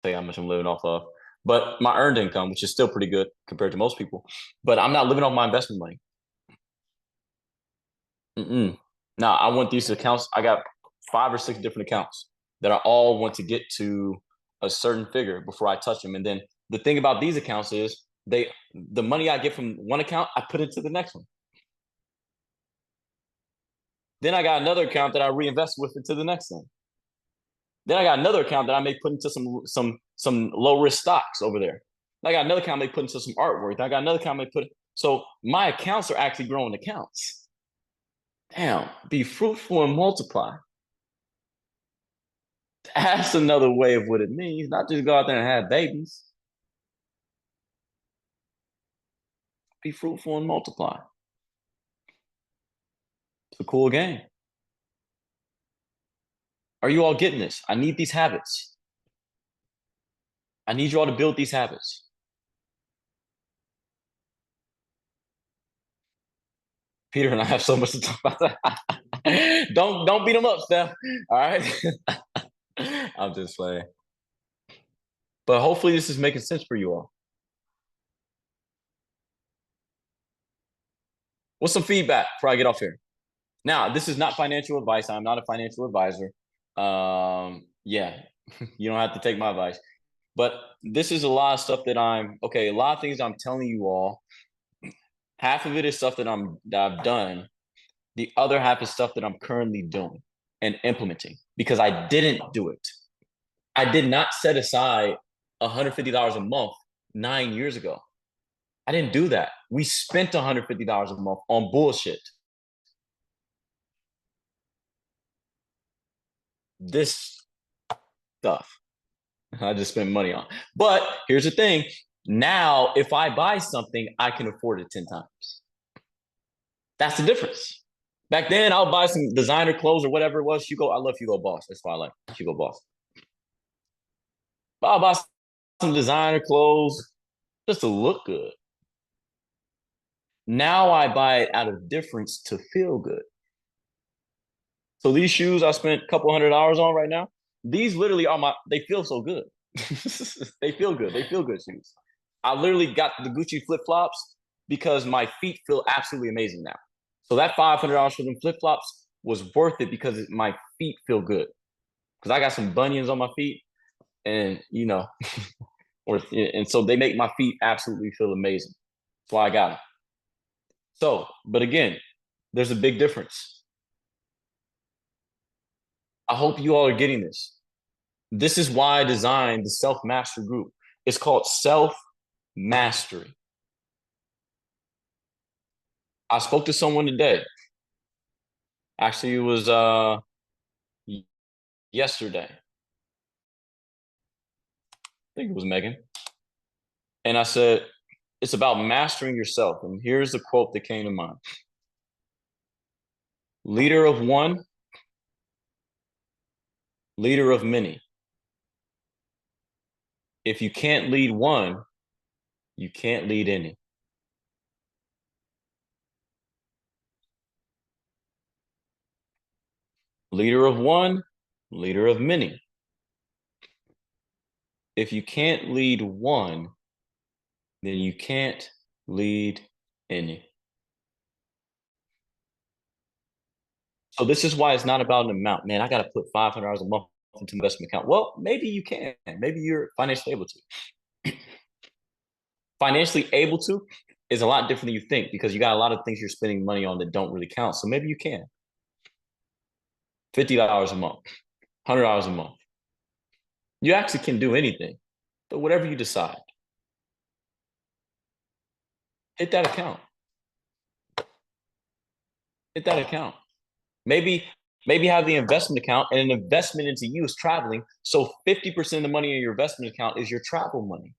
S1: say how much I'm living off of, but my earned income, which is still pretty good compared to most people. But I'm not living off my investment money. Now, I want these accounts. I got 5 or 6 different accounts that I all want to get to a certain figure before I touch them. And then the thing about these accounts is the money I get from one account, I put into the next one. Then I got another account that I reinvest with into the next one. Then I got another account that I may put into some low risk stocks over there. I got another account I may put into some artwork. I got another account I may put. So my accounts are actually growing accounts. Damn, be fruitful and multiply. That's another way of what it means. Not just go out there and have babies. Be fruitful and multiply. It's a cool game. Are you all getting this? I need these habits. I need you all to build these habits. Peter and I have so much to talk about that. Don't beat them up, Steph. All right. I'm just playing. But hopefully this is making sense for you all. What's some feedback before I get off here? Now, this is not financial advice. I'm not a financial advisor. Yeah, you don't have to take my advice. But this is a lot of stuff that a lot of things I'm telling you all. Half of it is stuff that I've done. The other half is stuff that I'm currently doing and implementing because I didn't do it. I did not set aside $150 a month 9 years ago. I didn't do that. We spent $150 a month on bullshit. This stuff I just spent money on. But here's the thing. Now, if I buy something, I can afford it 10 times. That's the difference. Back then, I'll buy some designer clothes or whatever it was. I love Hugo Boss. That's why I like Hugo Boss. But I'll buy some designer clothes just to look good. Now I buy it out of difference to feel good. So these shoes I spent a couple $100 on right now, these literally are they feel so good. They feel good. They feel good shoes. I literally got the Gucci flip-flops because my feet feel absolutely amazing now. So that $500 for them flip-flops was worth it because my feet feel good. Because I got some bunions on my feet and, and so they make my feet absolutely feel amazing. That's why I got them. So, but again, there's a big difference. I hope you all are getting this. This is why I designed the self-mastery group. It's called self-mastery. I spoke to someone today. Actually, it was yesterday. I think it was Megan. And I said, it's about mastering yourself. And here's the quote that came to mind. Leader of one, leader of many. If you can't lead one, you can't lead any. Leader of one, leader of many. If you can't lead one, then you can't lead any. So this is why it's not about an amount. Man, I got to put $500 a month into investment account. Well, maybe you can. Maybe you're financially able to. Financially able to is a lot different than you think, because you got a lot of things you're spending money on that don't really count. So maybe you can. $50 a month, $100 a month. You actually can do anything, but whatever you decide, hit that account. Hit that account. Maybe have the investment account, and an investment into you is traveling. So 50% of the money in your investment account is your travel money.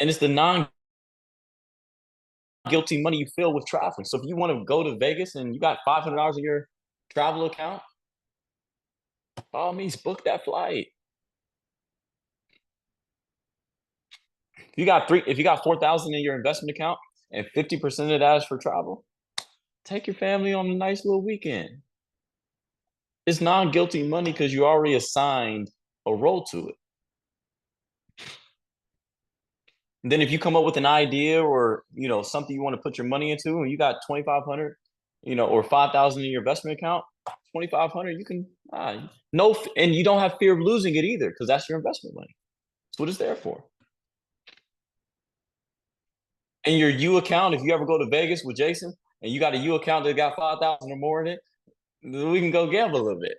S1: And it's the non-guilty money you feel with traveling. So if you want to go to Vegas and you got $500 in your travel account, by all means, book that flight. If you got 4,000 in your investment account and 50% of that is for travel, take your family on a nice little weekend. It's non-guilty money because you already assigned a role to it. And then if you come up with an idea or, something you want to put your money into, and you got 2,500, or 5,000 in your investment account, 2,500, you can and you don't have fear of losing it either, because that's your investment money. That's what it's there for. And your U account, if you ever go to Vegas with Jason and you got a U account that got 5,000 or more in it, we can go gamble a little bit.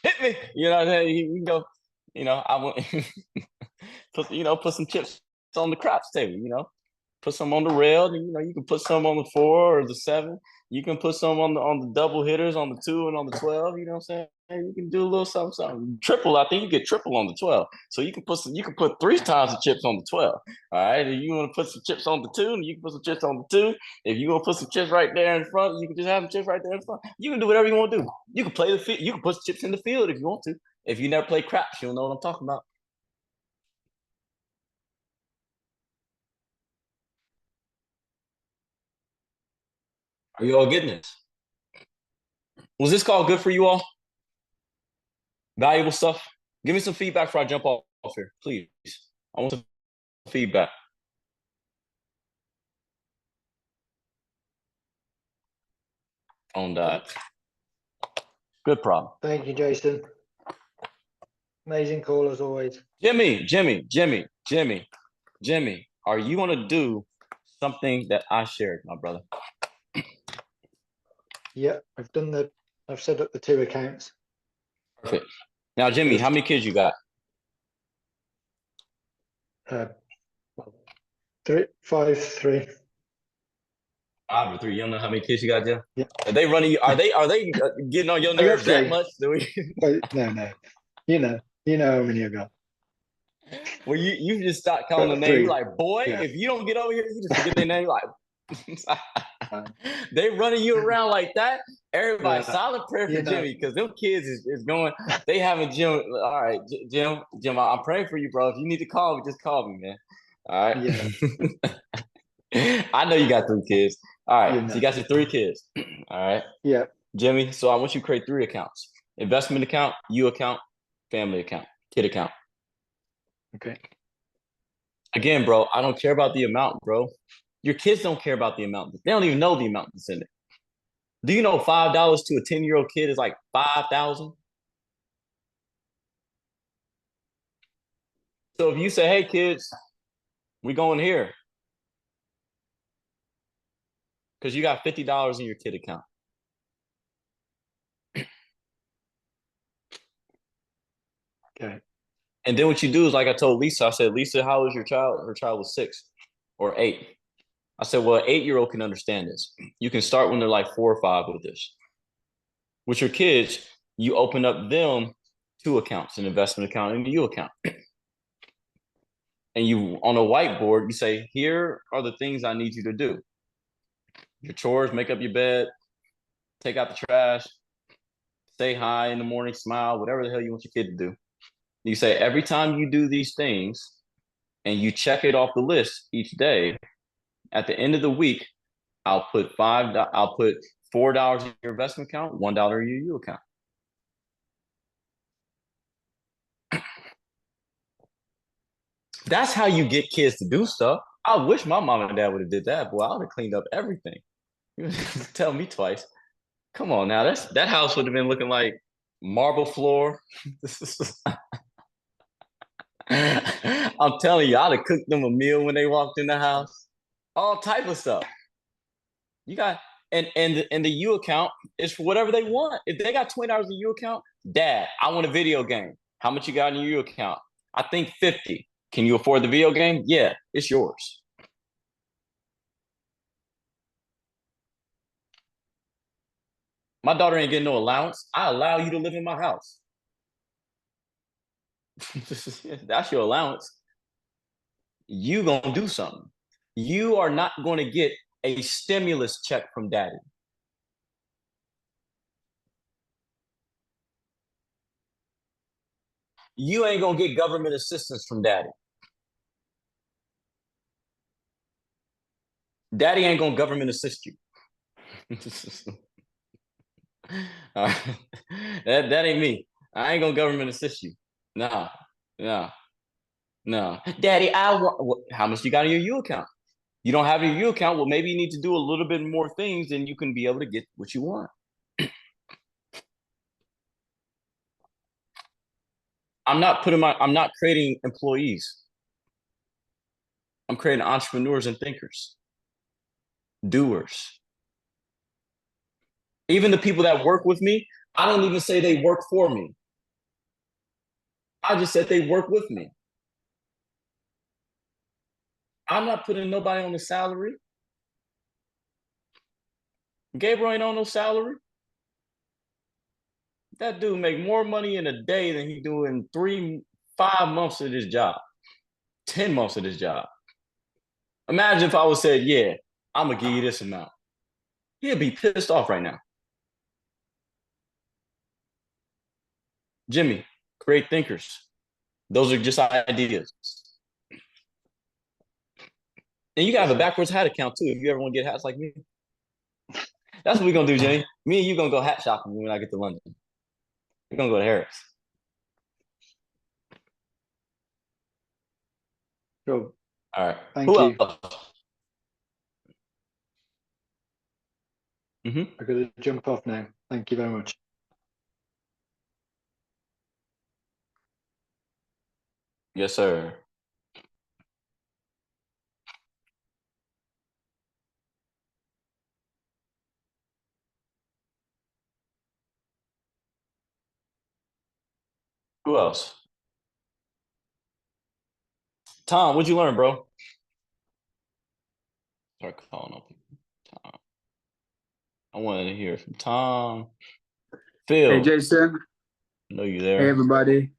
S1: Hit me, you know what I'm saying? We can go, I want put some chips on the craps table, put some on the rail, and you can put some on the 4 or the 7. You can put some on the double hitters, on the 2 and on the 12. You know what I'm saying? You can do a little something. Triple, I think you get triple on the 12. So you can put 3 times the chips on the 12. All right. If you want to put some chips on the 2, and you can put some chips on the 2. If you want to put some chips right there in front, you can just have some chips right there in front. You can do whatever you want to do. You can play the field. You can put chips in the field if you want to. If you never play craps, you'll know what I'm talking about. Are you all getting this? Was this call good for you all? Valuable stuff? Give me some feedback before I jump off here, please. I want some feedback. On that. Good problem.
S2: Thank you, Jason. Amazing call as always.
S1: Jimmy, are you going to do something that I shared, my brother?
S2: Yeah, I've set up the 2 accounts.
S1: Perfect. Now, Jimmy, how many kids you got?
S2: 5, 3.
S1: 5 or 3. You don't know how many kids you got, Jim?
S2: Yeah.
S1: Are they running you? Are they getting on your nerves that much?
S2: No. You know how many I got.
S1: Well, you just start calling the name.
S2: 3.
S1: You're like, boy,
S2: Yeah.
S1: if you don't get over here, you just forget their name. Like, they running you around like that. Everybody, silent prayer for Jimmy, because them kids is going. They having Jim. All right, Jim, I'm praying for you, bro. If you need to call me, just call me, man. All right.
S2: Yeah.
S1: I know you got 3 kids. All right, so you got your 3 kids. All right.
S2: Yeah.
S1: Jimmy, so I want you to create 3 accounts: investment account, U account, family account, kid account.
S2: Okay.
S1: Again, bro, I don't care about the amount, bro. Your kids don't care about the amount. They don't even know the amount that's in it. Do you know $5 to a 10-year-old kid is like 5,000? So if you say, hey, kids, we going here, because you got $50 in your kid account.
S2: Okay.
S1: And then what you do is, like I told Lisa, I said, Lisa, how old is your child? Her child was 6 or 8. I said, well, an 8-year-old can understand this. You can start when they're like 4 or 5 with this. With your kids, you open up them 2 accounts, an investment account and a U account. And you, on a whiteboard, you say, here are the things I need you to do. Your chores, make up your bed, take out the trash, say hi in the morning, smile, whatever the hell you want your kid to do. You say, every time you do these things and you check it off the list each day, at the end of the week, I'll put $4 in your investment account, $1 in your U account. That's how you get kids to do stuff. I wish my mom and dad would have did that. Boy, I would have cleaned up everything. You tell me twice. Come on now, that house would have been looking like marble floor. I'm telling you, I'd have cooked them a meal when they walked in the house. All type of stuff. You got and the U account is for whatever they want. If they got $20 in U account, Dad, I want a video game. How much you got in your U account? I think 50. Can you afford the video game? Yeah, it's yours. My daughter ain't getting no allowance. I allow you to live in my house. That's your allowance. You gonna do something. You are not going to get a stimulus check from daddy. You ain't gonna get government assistance from daddy. Daddy ain't gonna government assist you. That ain't me. I ain't gonna government assist you. No, no, no. Daddy, I want. How much you got in your U account? You don't have your U account. Well, maybe you need to do a little bit more things, and you can be able to get what you want. I'm not creating employees. I'm creating entrepreneurs and thinkers, doers. Even the people that work with me, I don't even say they work for me. I just said they work with me. I'm not putting nobody on the salary. Gabriel ain't on no salary. That dude make more money in a day than he do in 5 months of his job, 10 months of his job. Imagine if I would said, yeah, I'm gonna give you this amount. He'd be pissed off right now. Jimmy, create thinkers. Those are just ideas. And you gotta have a backwards hat account too if you ever want to get hats like me. That's what we're gonna do, Jimmy. Me and you gonna go hat shopping when I get to London. We're gonna go to Harris.
S2: Cool.
S1: All right.
S2: Thank
S1: Who
S2: you.
S1: else? Mm-hmm.
S2: I've got to jump off now. Thank you very much.
S1: Yes, sir. Who else? Tom, what'd you learn, bro? Start calling on people. Tom. I wanted to hear from Tom. Phil.
S7: Hey, Jason.
S1: I know you there.
S7: Hey, everybody.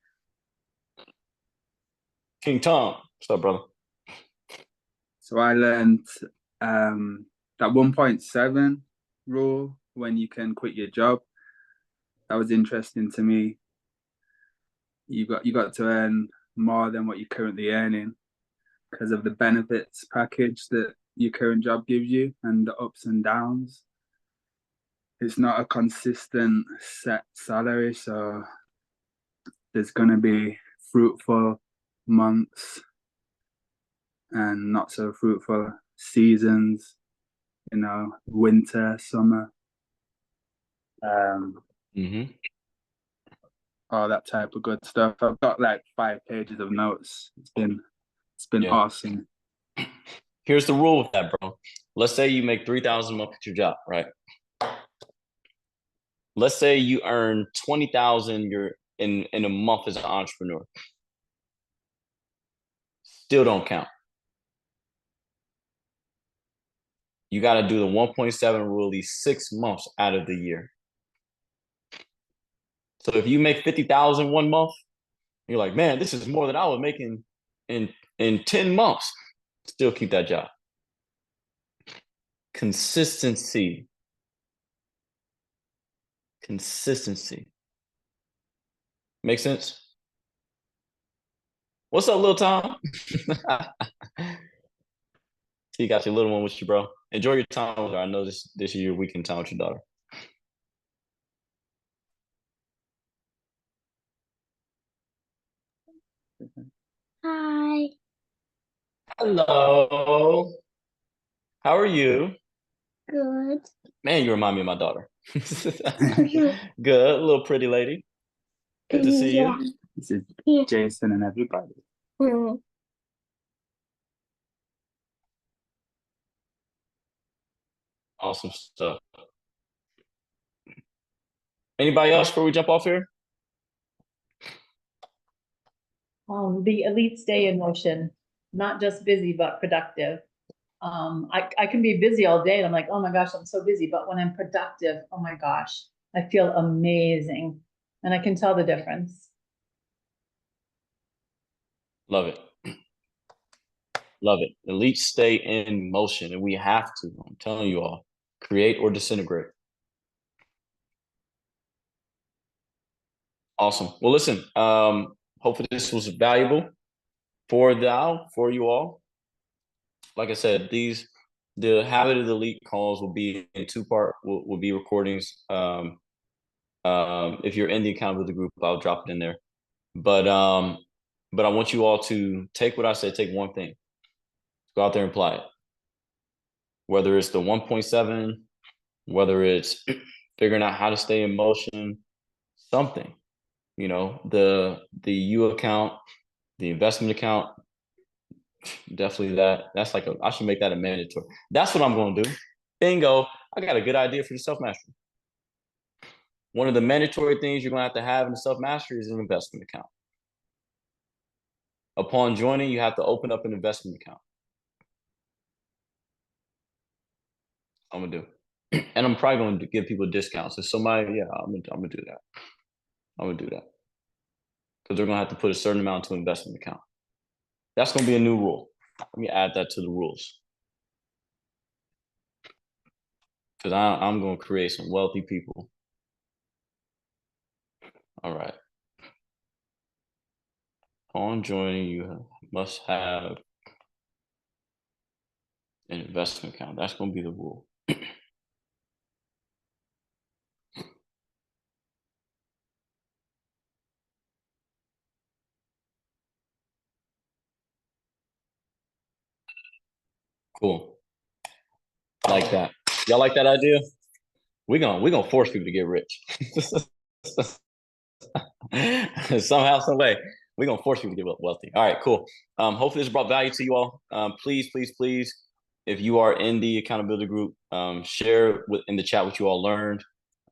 S1: King Tom. What's up, brother?
S7: So I learned that 1.7 rule when you can quit your job. That was interesting to me. You got to earn more than what you're currently earning because of the benefits package that your current job gives you and the ups and downs. It's not a consistent set salary, so there's going to be fruitful months and not so fruitful seasons, winter, summer, all that type of good stuff. I've got like 5 pages of notes. It's been awesome.
S1: Here's the rule with that, bro. Let's say you make $3,000 a month at your job, right? Let's say you earn $20,000 in a month as an entrepreneur. Still don't count. You got to do the 1.7 rule at least 6 months out of the year. So if you make $50,000 one month, you're like, man, this is more than I was making in 10 months. Still keep that job. Consistency. Make sense? What's up, little Tom? You got your little one with you, bro. Enjoy your time with her. I know this is your weekend time with your daughter.
S8: Hi.
S1: Hello. How are you?
S8: Good.
S1: Man, you remind me of my daughter. Good, little pretty lady. Good to see
S8: Yeah.
S1: you.
S7: This is
S8: Yeah.
S7: Jason and everybody.
S8: Mm.
S1: Awesome stuff. Anybody else before we jump off here?
S4: The elite stay in motion, not just busy, but productive. I can be busy all day and I'm like, oh my gosh, I'm so busy. But when I'm productive, oh my gosh, I feel amazing. And I can tell the difference.
S1: Love it. Love it. Elite stay in motion, and we have to. I'm telling you all, create or disintegrate. Awesome. Well, listen, hopefully this was valuable for you all. Like I said, the Habit of the Elite calls will be in two-part, will be recordings. If you're in the accountability group, I'll drop it in there. But I want you all to take what I said, take one thing, go out there and apply it. Whether it's the 1.7, whether it's figuring out how to stay in motion, something, the U account, the investment account, definitely that's like I should make that a mandatory. That's what I'm going to do. Bingo. I got a good idea for the self-mastery. One of the mandatory things you're going to have in the self-mastery is an investment account. Upon joining, you have to open up an investment account. I'm going to do. And I'm probably going to give people discounts. So somebody, yeah, I'm going to do that. I'm going to do that. Because they're going to have to put a certain amount to investment account. That's going to be a new rule. Let me add that to the rules. Because I'm going to create some wealthy people. All right. On joining, you must have an investment account. That's going to be the rule. Cool. Like that. Y'all like that idea? We're gonna force people to get rich. Somehow, some way. We're gonna force people to get wealthy. All right, cool. Hopefully this brought value to you all. Please, if you are in the accountability group, share in the chat what you all learned.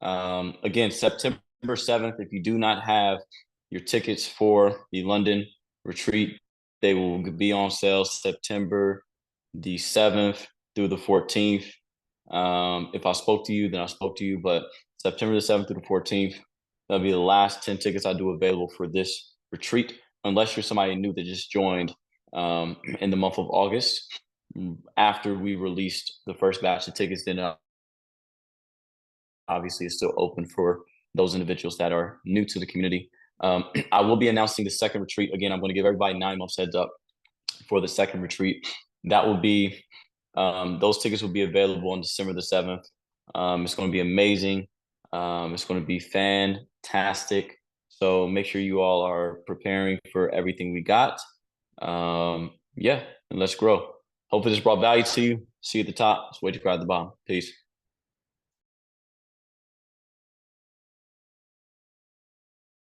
S1: Again, September 7th, if you do not have your tickets for the London retreat, they will be on sale September the 7th through the 14th. If I spoke to you, then I spoke to you, but September the 7th through the 14th, that'll be the last 10 tickets I do available for this retreat, unless you're somebody new that just joined in the month of August. After we released the first batch of tickets, then obviously it's still open for those individuals that are new to the community. I will be announcing the second retreat. Again, I'm going to give everybody 9 months heads up for the second retreat. That will be, those tickets will be available on December the 7th. It's going to be amazing. It's going to be fantastic. So make sure you all are preparing for everything we got. Yeah, and let's grow. Hopefully this brought value to you. See you at the top. Let's wait to cry at the bottom. Peace.